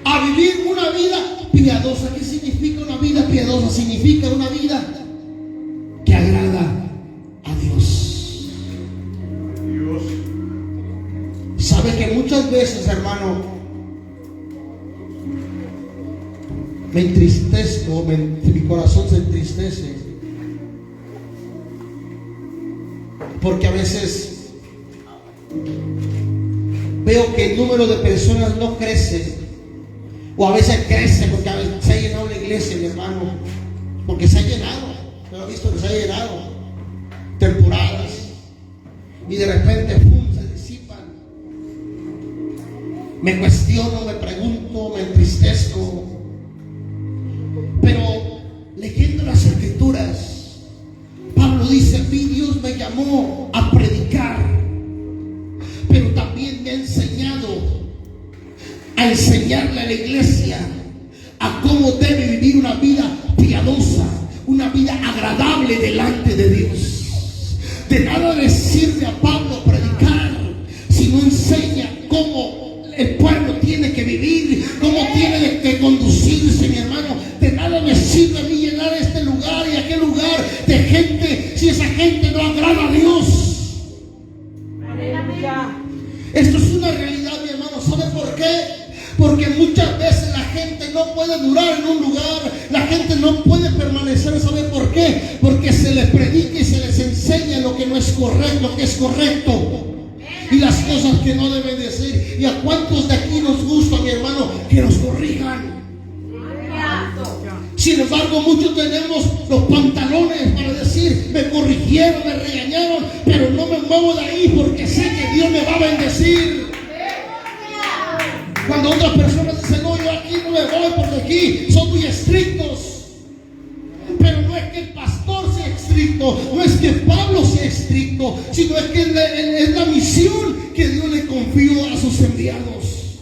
A: A vivir una vida piadosa. ¿Qué significa una vida piadosa? Significa una vida que agrada a Dios. Sabe que muchas veces, hermano, me entristezco, mi corazón se entristece, porque a veces veo que el número de personas no crece, o a veces crece porque a veces se ha llenado la iglesia, mi hermano, porque se ha llenado. Yo he visto que se ha llenado temporadas y de repente ¡pum!, se disipan. Me cuestiono, me pregunto, me entristezco. Pero leyendo las escrituras, Pablo dice: a mí Dios me llamó a predicar, pero también me ha enseñado a enseñarle a la iglesia a cómo debe vivir una vida piadosa, agradable delante de Dios. De nada le sirve a Pablo predicar si no enseña cómo el pueblo tiene que vivir, cómo tiene que conducirse, mi hermano. De nada me sirve a mí llenar este lugar y aquel lugar de gente si esa gente no agrada a Dios. Esto es una realidad, mi hermano. ¿Sabe por qué? Porque muchas veces la gente no puede durar en un lugar, la gente no puede permanecer. ¿Sabe por qué? Porque se les predica y se les enseña lo que no es correcto, lo que es correcto, y las cosas que no deben de ser. ¿Y a cuántos de aquí nos gusta, mi hermano, que nos corrijan? Sin embargo, muchos tenemos los pantalones para decir: me corrigieron, me regañaron, pero no me muevo de ahí porque sé que Dios me va a bendecir. Cuando otras personas dicen: no, yo aquí no me voy porque aquí son muy estrictos. Pero no es que el pastor sea estricto, no es que Pablo sea estricto, sino es que es la misión que Dios le confió a sus enviados.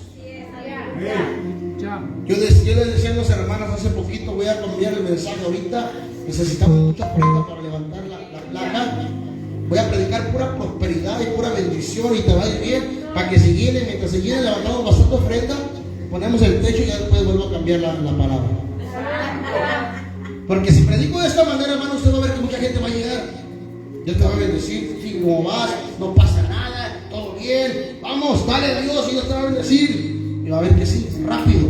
A: Yo les decía a las hermanas hace poquito: voy a cambiar el mensaje ahorita. Necesitamos mucha ofrenda para levantar la placa. Voy a predicar pura prosperidad y pura bendición, y te va a ir bien. Para que se llene, mientras se llene, levantamos bastante ofrenda, ponemos el techo y ya después vuelvo a cambiar la palabra. Porque si predico de esta manera, hermano, usted va a ver que mucha gente va a llegar. Dios te va a bendecir. Sí, como vas, no pasa nada, todo bien. Vamos, dale a Dios y Dios te va a bendecir. Y va a ver que sí, rápido.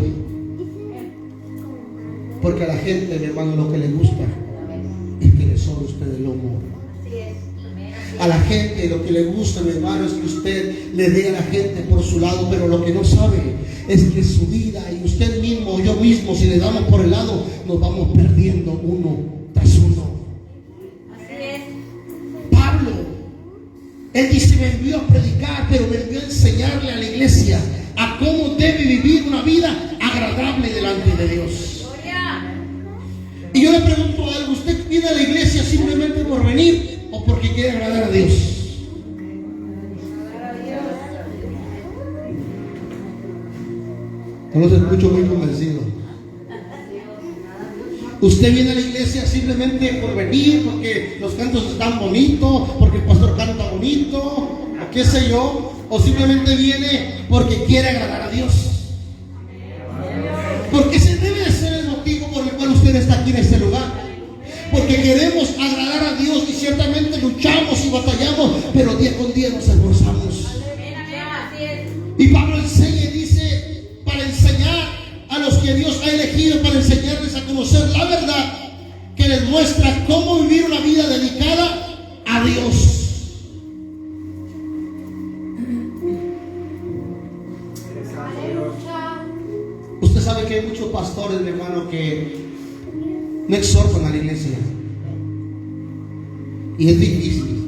A: Porque a la gente, mi hermano, lo que le gusta es que le sobe usted el lomo. A la gente lo que le gusta, mi hermano, es que usted le dé a la gente por su lado, pero lo que no sabe es que su vida y usted mismo, yo mismo, si le damos por el lado, nos vamos perdiendo uno tras uno.
B: Así es.
A: Pablo, él dice: me envió a predicar, pero me envió a enseñarle a la iglesia a cómo debe vivir una vida agradable delante de Dios. Y yo le pregunto algo: ¿usted viene a la iglesia simplemente por venir o porque quiere agradar a Dios? No los escucho muy convencidos. ¿Usted viene a la iglesia simplemente por venir, porque los cantos están bonitos, porque el pastor canta bonito, o qué sé yo? ¿O simplemente viene porque quiere agradar a Dios? Porque ese debe de ser el motivo por el cual usted está aquí en este lugar. Porque queremos agradar a Dios y ciertamente luchamos y batallamos, pero día con día nos esforzamos. Y Pablo enseña y dice: para enseñar a los que Dios ha elegido, para enseñarles a conocer la verdad que les muestra cómo vivir una vida dedicada a Dios. Usted sabe que hay muchos pastores, mi hermano, que no exhortan a la iglesia, y es difícil.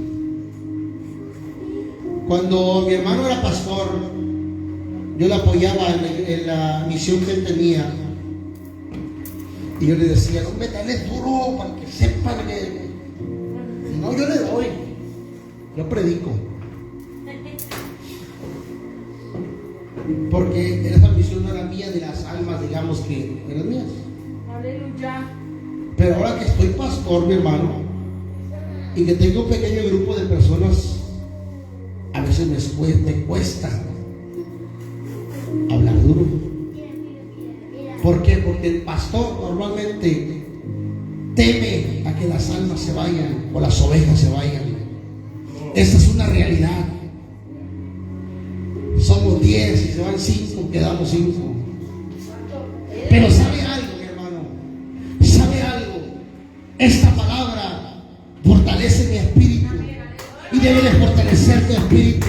A: Cuando mi hermano era pastor, yo le apoyaba en la misión que él tenía, y yo le decía: no me dale duro para que sepan que si no, yo le doy, yo predico, porque esa misión no era mía, de las almas, digamos, que eran mías.
B: Aleluya.
A: Pero ahora que estoy pastor, mi hermano, y que tengo un pequeño grupo de personas, a veces me cuesta hablar duro. ¿Por qué? Porque el pastor normalmente teme a que las almas se vayan o las ovejas se vayan. Esa es una realidad. Somos 10 y se van 5, quedamos 5. Pero ¿sabe algo, mi hermano? ¿Sabe algo? Esta palabra fortalece mi espíritu y debe de fortalecer tu espíritu.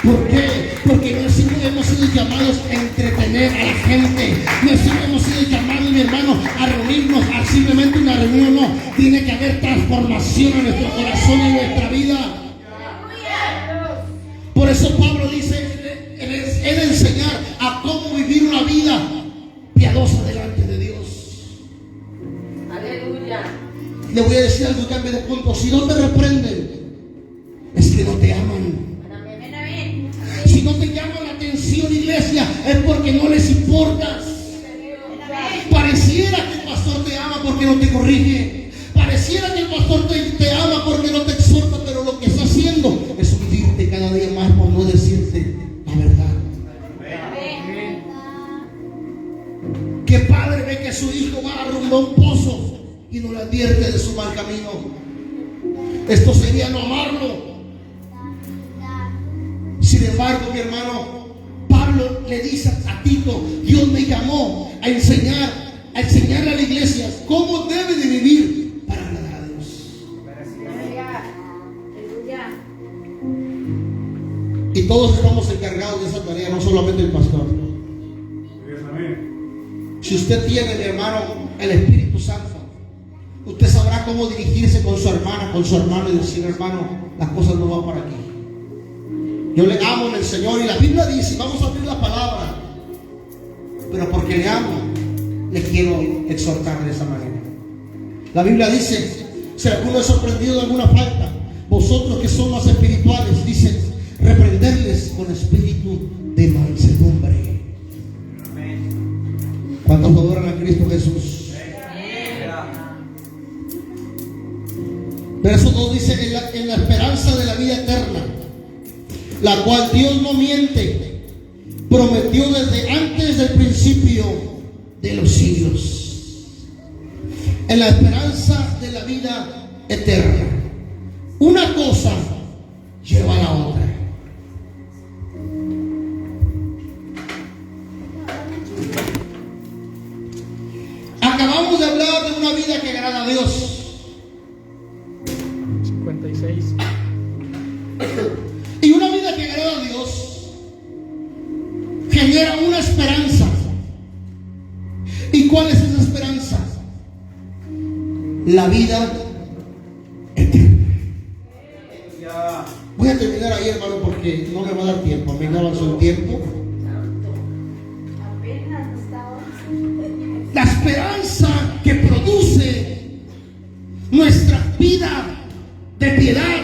A: ¿Por qué? Porque no hemos sido llamados a entretener a la gente. No hemos sido llamados, mi hermano, a reunirnos a simplemente una reunión. No, tiene que haber transformación en nuestro corazón y en nuestra vida. Por eso Pablo dice: he de enseñar a cómo vivir una vida piadosa delante de Dios.
B: Aleluya.
A: Le voy a decir algo, cambio de punto. Si no te reprenden, es que no te aman. Si no te llaman la atención, iglesia, es porque no les importas. Pareciera que el pastor te ama porque no te corrige. Pareciera que pastor te ama porque no te exhorta, pero lo que está haciendo es hundirte cada día más por no decirte la verdad. ¿Qué padre ve que su hijo va rumbo a un pozo y no le advierte de su mal camino? Esto sería no amarlo. Sin embargo, mi hermano, Pablo le dice a Tito: Dios me llamó a enseñarle a la iglesia cómo debe de vivir para agradar a Dios. Y todos estamos encargados de esa tarea, no solamente el pastor. Si usted tiene, mi hermano, el Espíritu Santo, usted sabrá cómo dirigirse con su hermana, con su hermano, y decir: hermano, las cosas no van para aquí. Yo le amo en el Señor, y la Biblia dice, vamos a abrir la palabra, pero porque le amo, le quiero exhortar de esa manera. La Biblia dice, si alguno es sorprendido de alguna falta, vosotros que son más espirituales, dice, reprenderles con espíritu de mansedumbre. ¿Cuántos adoran a Cristo Jesús? Verso 2 dice, en la esperanza de la vida eterna, la cual Dios no miente, prometió desde antes del principio de los siglos. En la esperanza de la vida eterna, una cosa lleva a la otra. Acabamos de hablar de una vida que agrada a Dios.
E: 56.
A: Y una vida que agrada a Dios genera una esperanza. ¿Y cuál es esa esperanza? La vida eterna. Voy a terminar ahí, hermano, porque no me va a dar tiempo. A mí me avanzó el tiempo. La esperanza que produce nuestra vida de piedad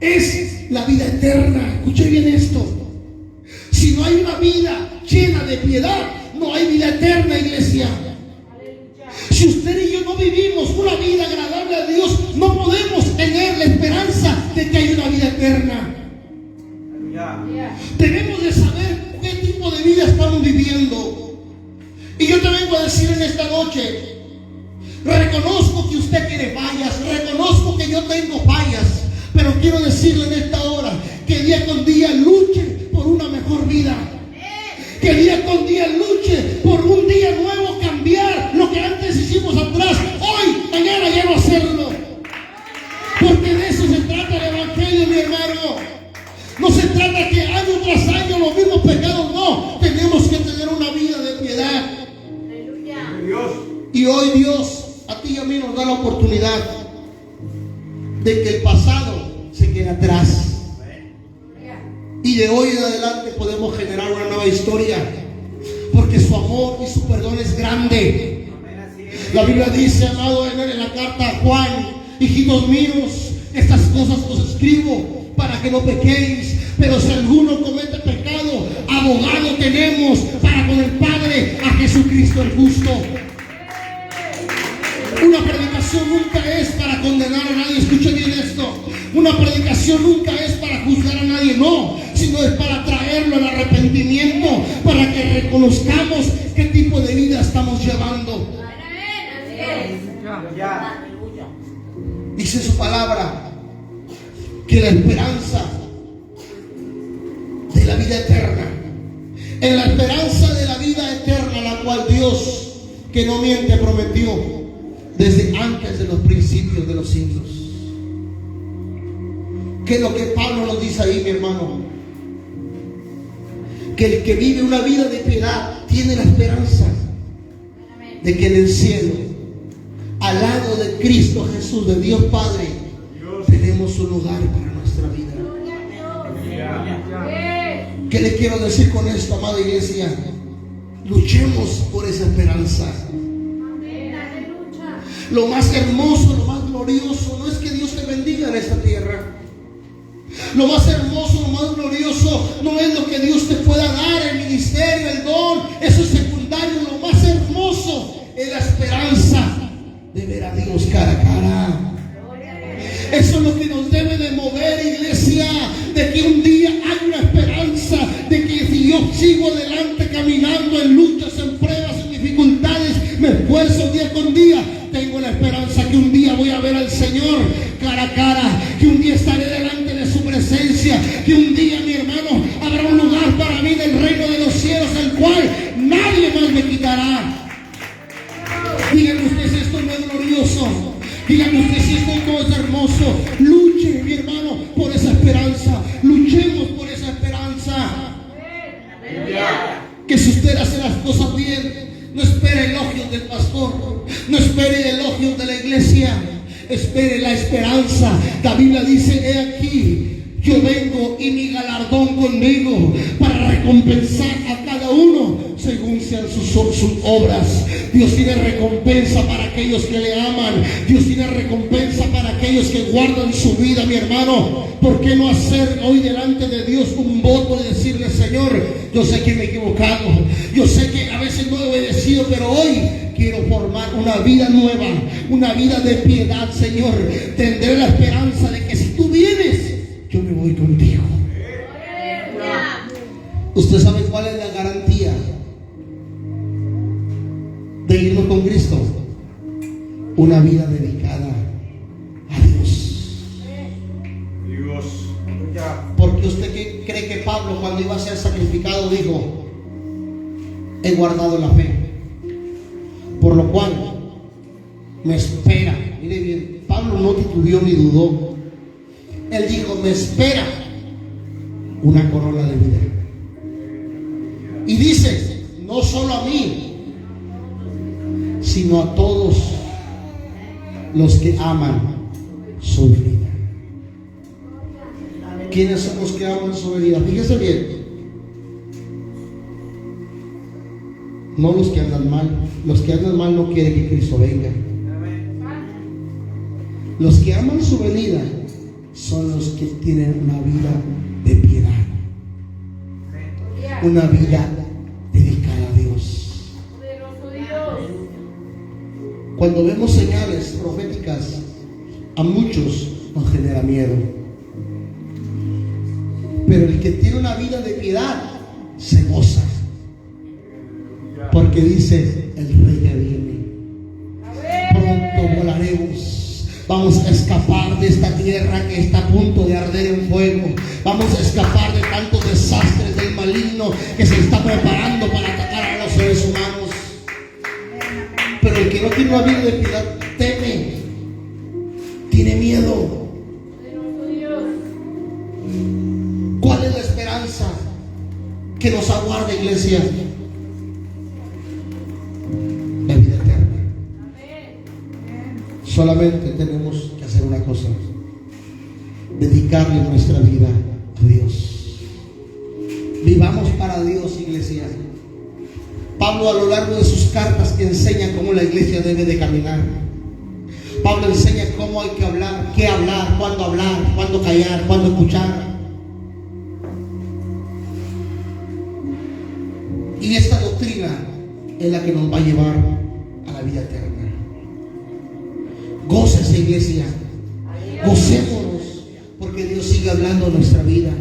A: es la vida eterna. Escuche bien esto. Si no hay una vida llena de piedad, no hay vida eterna, iglesia. Si usted y yo no vivimos una vida agradable a Dios, no podemos tener la esperanza de que hay una vida eterna. Debemos de saber qué tipo de vida estamos viviendo. Y yo te vengo a decir en esta noche, reconozco que usted tiene fallas, reconozco que yo tengo fallas, pero quiero decirle en esta hora que día con día luche por una mejor vida. Que día con día luche por un día nuevo, cambiar lo que antes hicimos atrás, hoy, mañana ya no hacerlo. Porque de eso se trata el evangelio, mi hermano. No se trata que año tras año los mismos pecados, no. Tenemos que tener una vida de piedad. Y hoy Dios a ti y a mí nos da la oportunidad de que el pasado se quede atrás. Y de hoy en adelante podemos generar una nueva historia, porque su amor y su perdón es grande. La Biblia dice, amado, en la carta a Juan: hijitos míos, estas cosas os escribo para que no pequéis, pero si alguno comete pecado, abogado tenemos para con el Padre, a Jesucristo el justo. Una predicación nunca es para condenar a nadie. Escuche bien esto. Una predicación nunca es para juzgar a nadie, no, sino es para traerlo al arrepentimiento, para que reconozcamos qué tipo de vida estamos llevando. Dice su palabra que la esperanza de la vida eterna, en la esperanza de la vida eterna, la cual Dios, que no miente, prometió desde antes de los principios de los siglos. ¿Qué es lo que Pablo nos dice ahí, mi hermano? Que el que vive una vida de piedad tiene la esperanza de que en el cielo, al lado de Cristo Jesús, de Dios Padre, tenemos un lugar para nuestra vida. ¿Qué le quiero decir con esto, amada iglesia? Luchemos por esa esperanza. Lo más hermoso, lo más glorioso no es que Dios te bendiga en esta tierra. Lo más hermoso, lo más glorioso no es lo que Dios te pueda dar, el ministerio, el don. Eso es secundario. Lo más hermoso es la esperanza de ver a Dios cara a cara. sigo adelante caminando en luchas, en pruebas, en dificultades, me esfuerzo día con día. Tengo la esperanza que un día voy a ver al Señor cara a cara, que un día estaré delante de su presencia, que un día, mi hermano, habrá un lugar para mí del reino de los cielos, el cual nadie más me quitará. Díganme ustedes si esto no es glorioso. Díganme ustedes si esto no es hermoso. Luche, mi hermano, por esa esperanza. Luchemos por esa esperanza. Que si usted hace las cosas bien, no espere elogios del pastor, no espere elogios de la iglesia, espere la esperanza. La Biblia dice: he aquí, yo vengo y mi galardón conmigo para recompensar a cada uno según sean sus obras. Dios tiene recompensa para aquellos que le aman. Dios tiene recompensa para aquellos que guardan su vida, mi hermano. ¿Por qué no hacer hoy delante de Dios un voto y decirle: Señor, yo sé que me he equivocado, yo sé que a veces no he obedecido, pero hoy quiero formar una vida nueva, una vida de piedad, Señor. Tendré la esperanza de que si tú vienes, yo me voy contigo. ¿Usted sabe cuál es la garantía de irnos con Cristo? Una vida dedicada a Dios. Porque usted cree que Pablo, cuando iba a ser sacrificado, dijo: he guardado la fe, por lo cual me espera. Mire bien, Pablo no titubeó ni dudó. Él dijo: me espera una corona de vida. Y dice: no solo a mí, sino a todos los que aman su vida. ¿Quiénes son los que aman su vida? Fíjese bien. No los que andan mal. Los que andan mal no quieren que Cristo venga. Los que aman su venida son los que tienen una vida de piedad, una vida dedicada a Dios. Cuando vemos señales proféticas, a muchos nos genera miedo, pero el que tiene una vida de piedad se goza, porque dice: el Rey ya viene, pronto volaremos. Vamos a escapar de esta tierra que está a punto de arder en fuego. Vamos a escapar de tantos desastres del maligno que se está preparando para atacar a los seres humanos. Pero el que no tiene una vida de piedad teme, tiene miedo. ¿Cuál es la esperanza que nos aguarda, iglesia? La vida eterna. Solamente tenemos que hacer una cosa: dedicarle nuestra vida a Dios. Vivamos para Dios, iglesia. Pablo, a lo largo de sus cartas, que enseña cómo la iglesia debe de caminar. Pablo enseña cómo hay que hablar, qué hablar, cuándo callar, cuándo escuchar. Y esta doctrina es la que nos va a llevar a la vida eterna. Gócese, iglesia. Gocémonos, porque Dios sigue hablando en nuestra vida.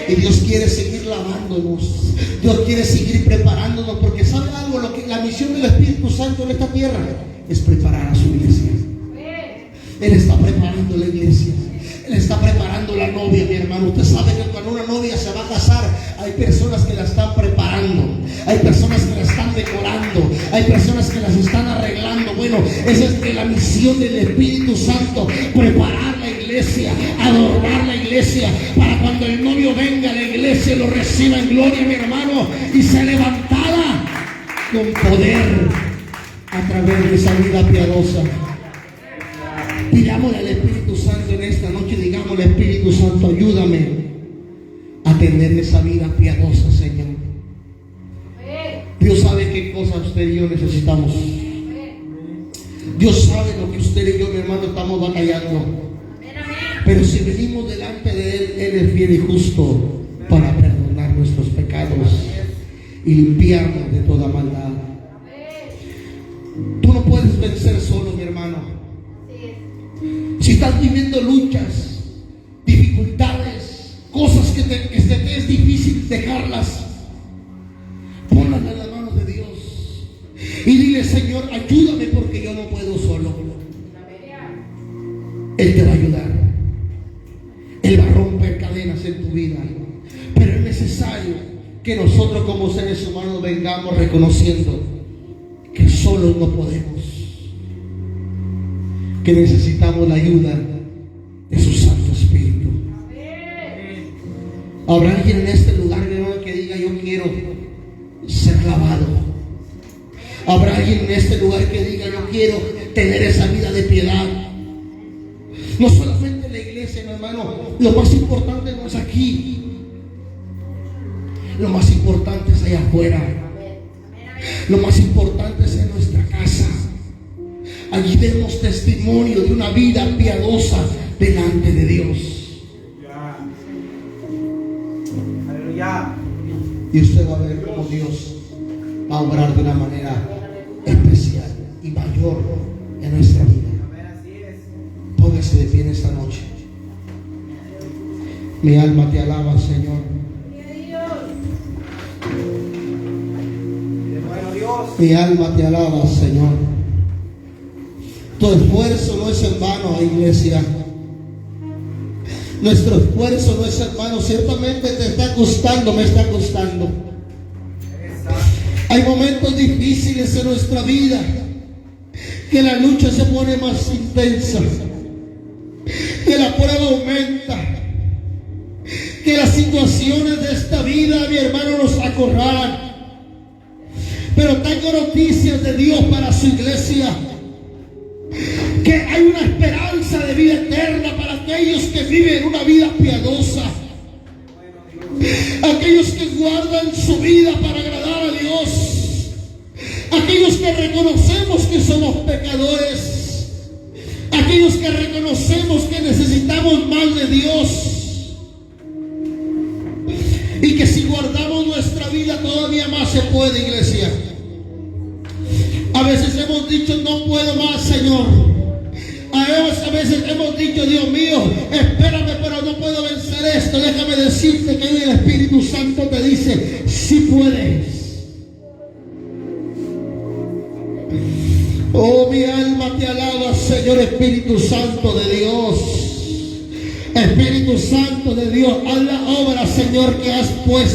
A: Y Dios quiere seguir lavándonos. Dios quiere seguir preparándonos, porque ¿sabe algo? La misión del Espíritu Santo en esta tierra es preparar a su iglesia. Él está preparando la iglesia. Él está preparando la novia, mi hermano. Usted sabe que cuando una novia se va a casar, hay personas que la están preparando, hay personas que la están decorando, hay personas que las están arreglando. Bueno, esa es la misión del Espíritu Santo: preparar la iglesia, adornar la iglesia, para cuando el novio venga, la iglesia lo reciba en gloria, mi hermano, y sea levantada con poder a través de esa vida piadosa. Pidámosle al Espíritu Santo en esta noche, digámosle: Espíritu Santo, ayúdame a tener esa vida piadosa, Señor. Dios sabe qué cosas usted y yo necesitamos. Dios sabe lo que usted y yo, mi hermano, estamos batallando. Pero si venimos delante de Él, Él es fiel y justo para perdonar nuestros pecados y limpiarnos de toda maldad. Tú no puedes vencer solo, mi hermano. Si estás viviendo luchas, dificultades, cosas que te es difícil dejarlas, Y dile: Señor, ayúdame porque yo no puedo solo. Él te va a ayudar. Él va a romper cadenas en tu vida. Pero es necesario que nosotros como seres humanos vengamos reconociendo que solos no podemos, que necesitamos la ayuda de su Santo Espíritu. Habrá alguien en este lugar que diga: yo quiero ser lavado. Habrá alguien en este lugar que diga: yo quiero tener esa vida de piedad. No solamente en la iglesia, mi hermano. Lo más importante no es aquí. Lo más importante es allá afuera. Lo más importante es en nuestra casa. Allí demos testimonio de una vida piadosa delante de Dios.
C: Aleluya.
A: Y usted va a ver cómo Dios va a obrar de una manera especial y mayor en nuestra vida. Póngase de pie en esta noche. Mi alma te alaba, Señor. Mi alma te alaba, Señor. Tu esfuerzo no es en vano, iglesia. Nuestro esfuerzo no es en vano. Ciertamente te está costando, me está costando. Hay momentos difíciles en nuestra vida, que la lucha se pone más intensa, que la prueba aumenta, que las situaciones de esta vida, mi hermano, nos acorralan. Pero tengo noticias de Dios para su iglesia, que hay una esperanza de vida eterna para aquellos que viven una vida piadosa, aquellos que guardan su vida para agradar a Dios, aquellos que reconocemos que somos pecadores, aquellos que reconocemos que necesitamos más de Dios, y que si guardamos nuestra vida todavía más se puede, iglesia. A veces hemos dicho: no puedo más, Señor. A veces hemos dicho: Dios mío, espérame, pero no puedo vencer esto. Déjame decirte que hoy el Espíritu Santo te dice: sí puedes. Oh, mi alma te alaba, Señor. Espíritu Santo de Dios, Espíritu Santo de Dios, haz la obra, Señor, que has puesto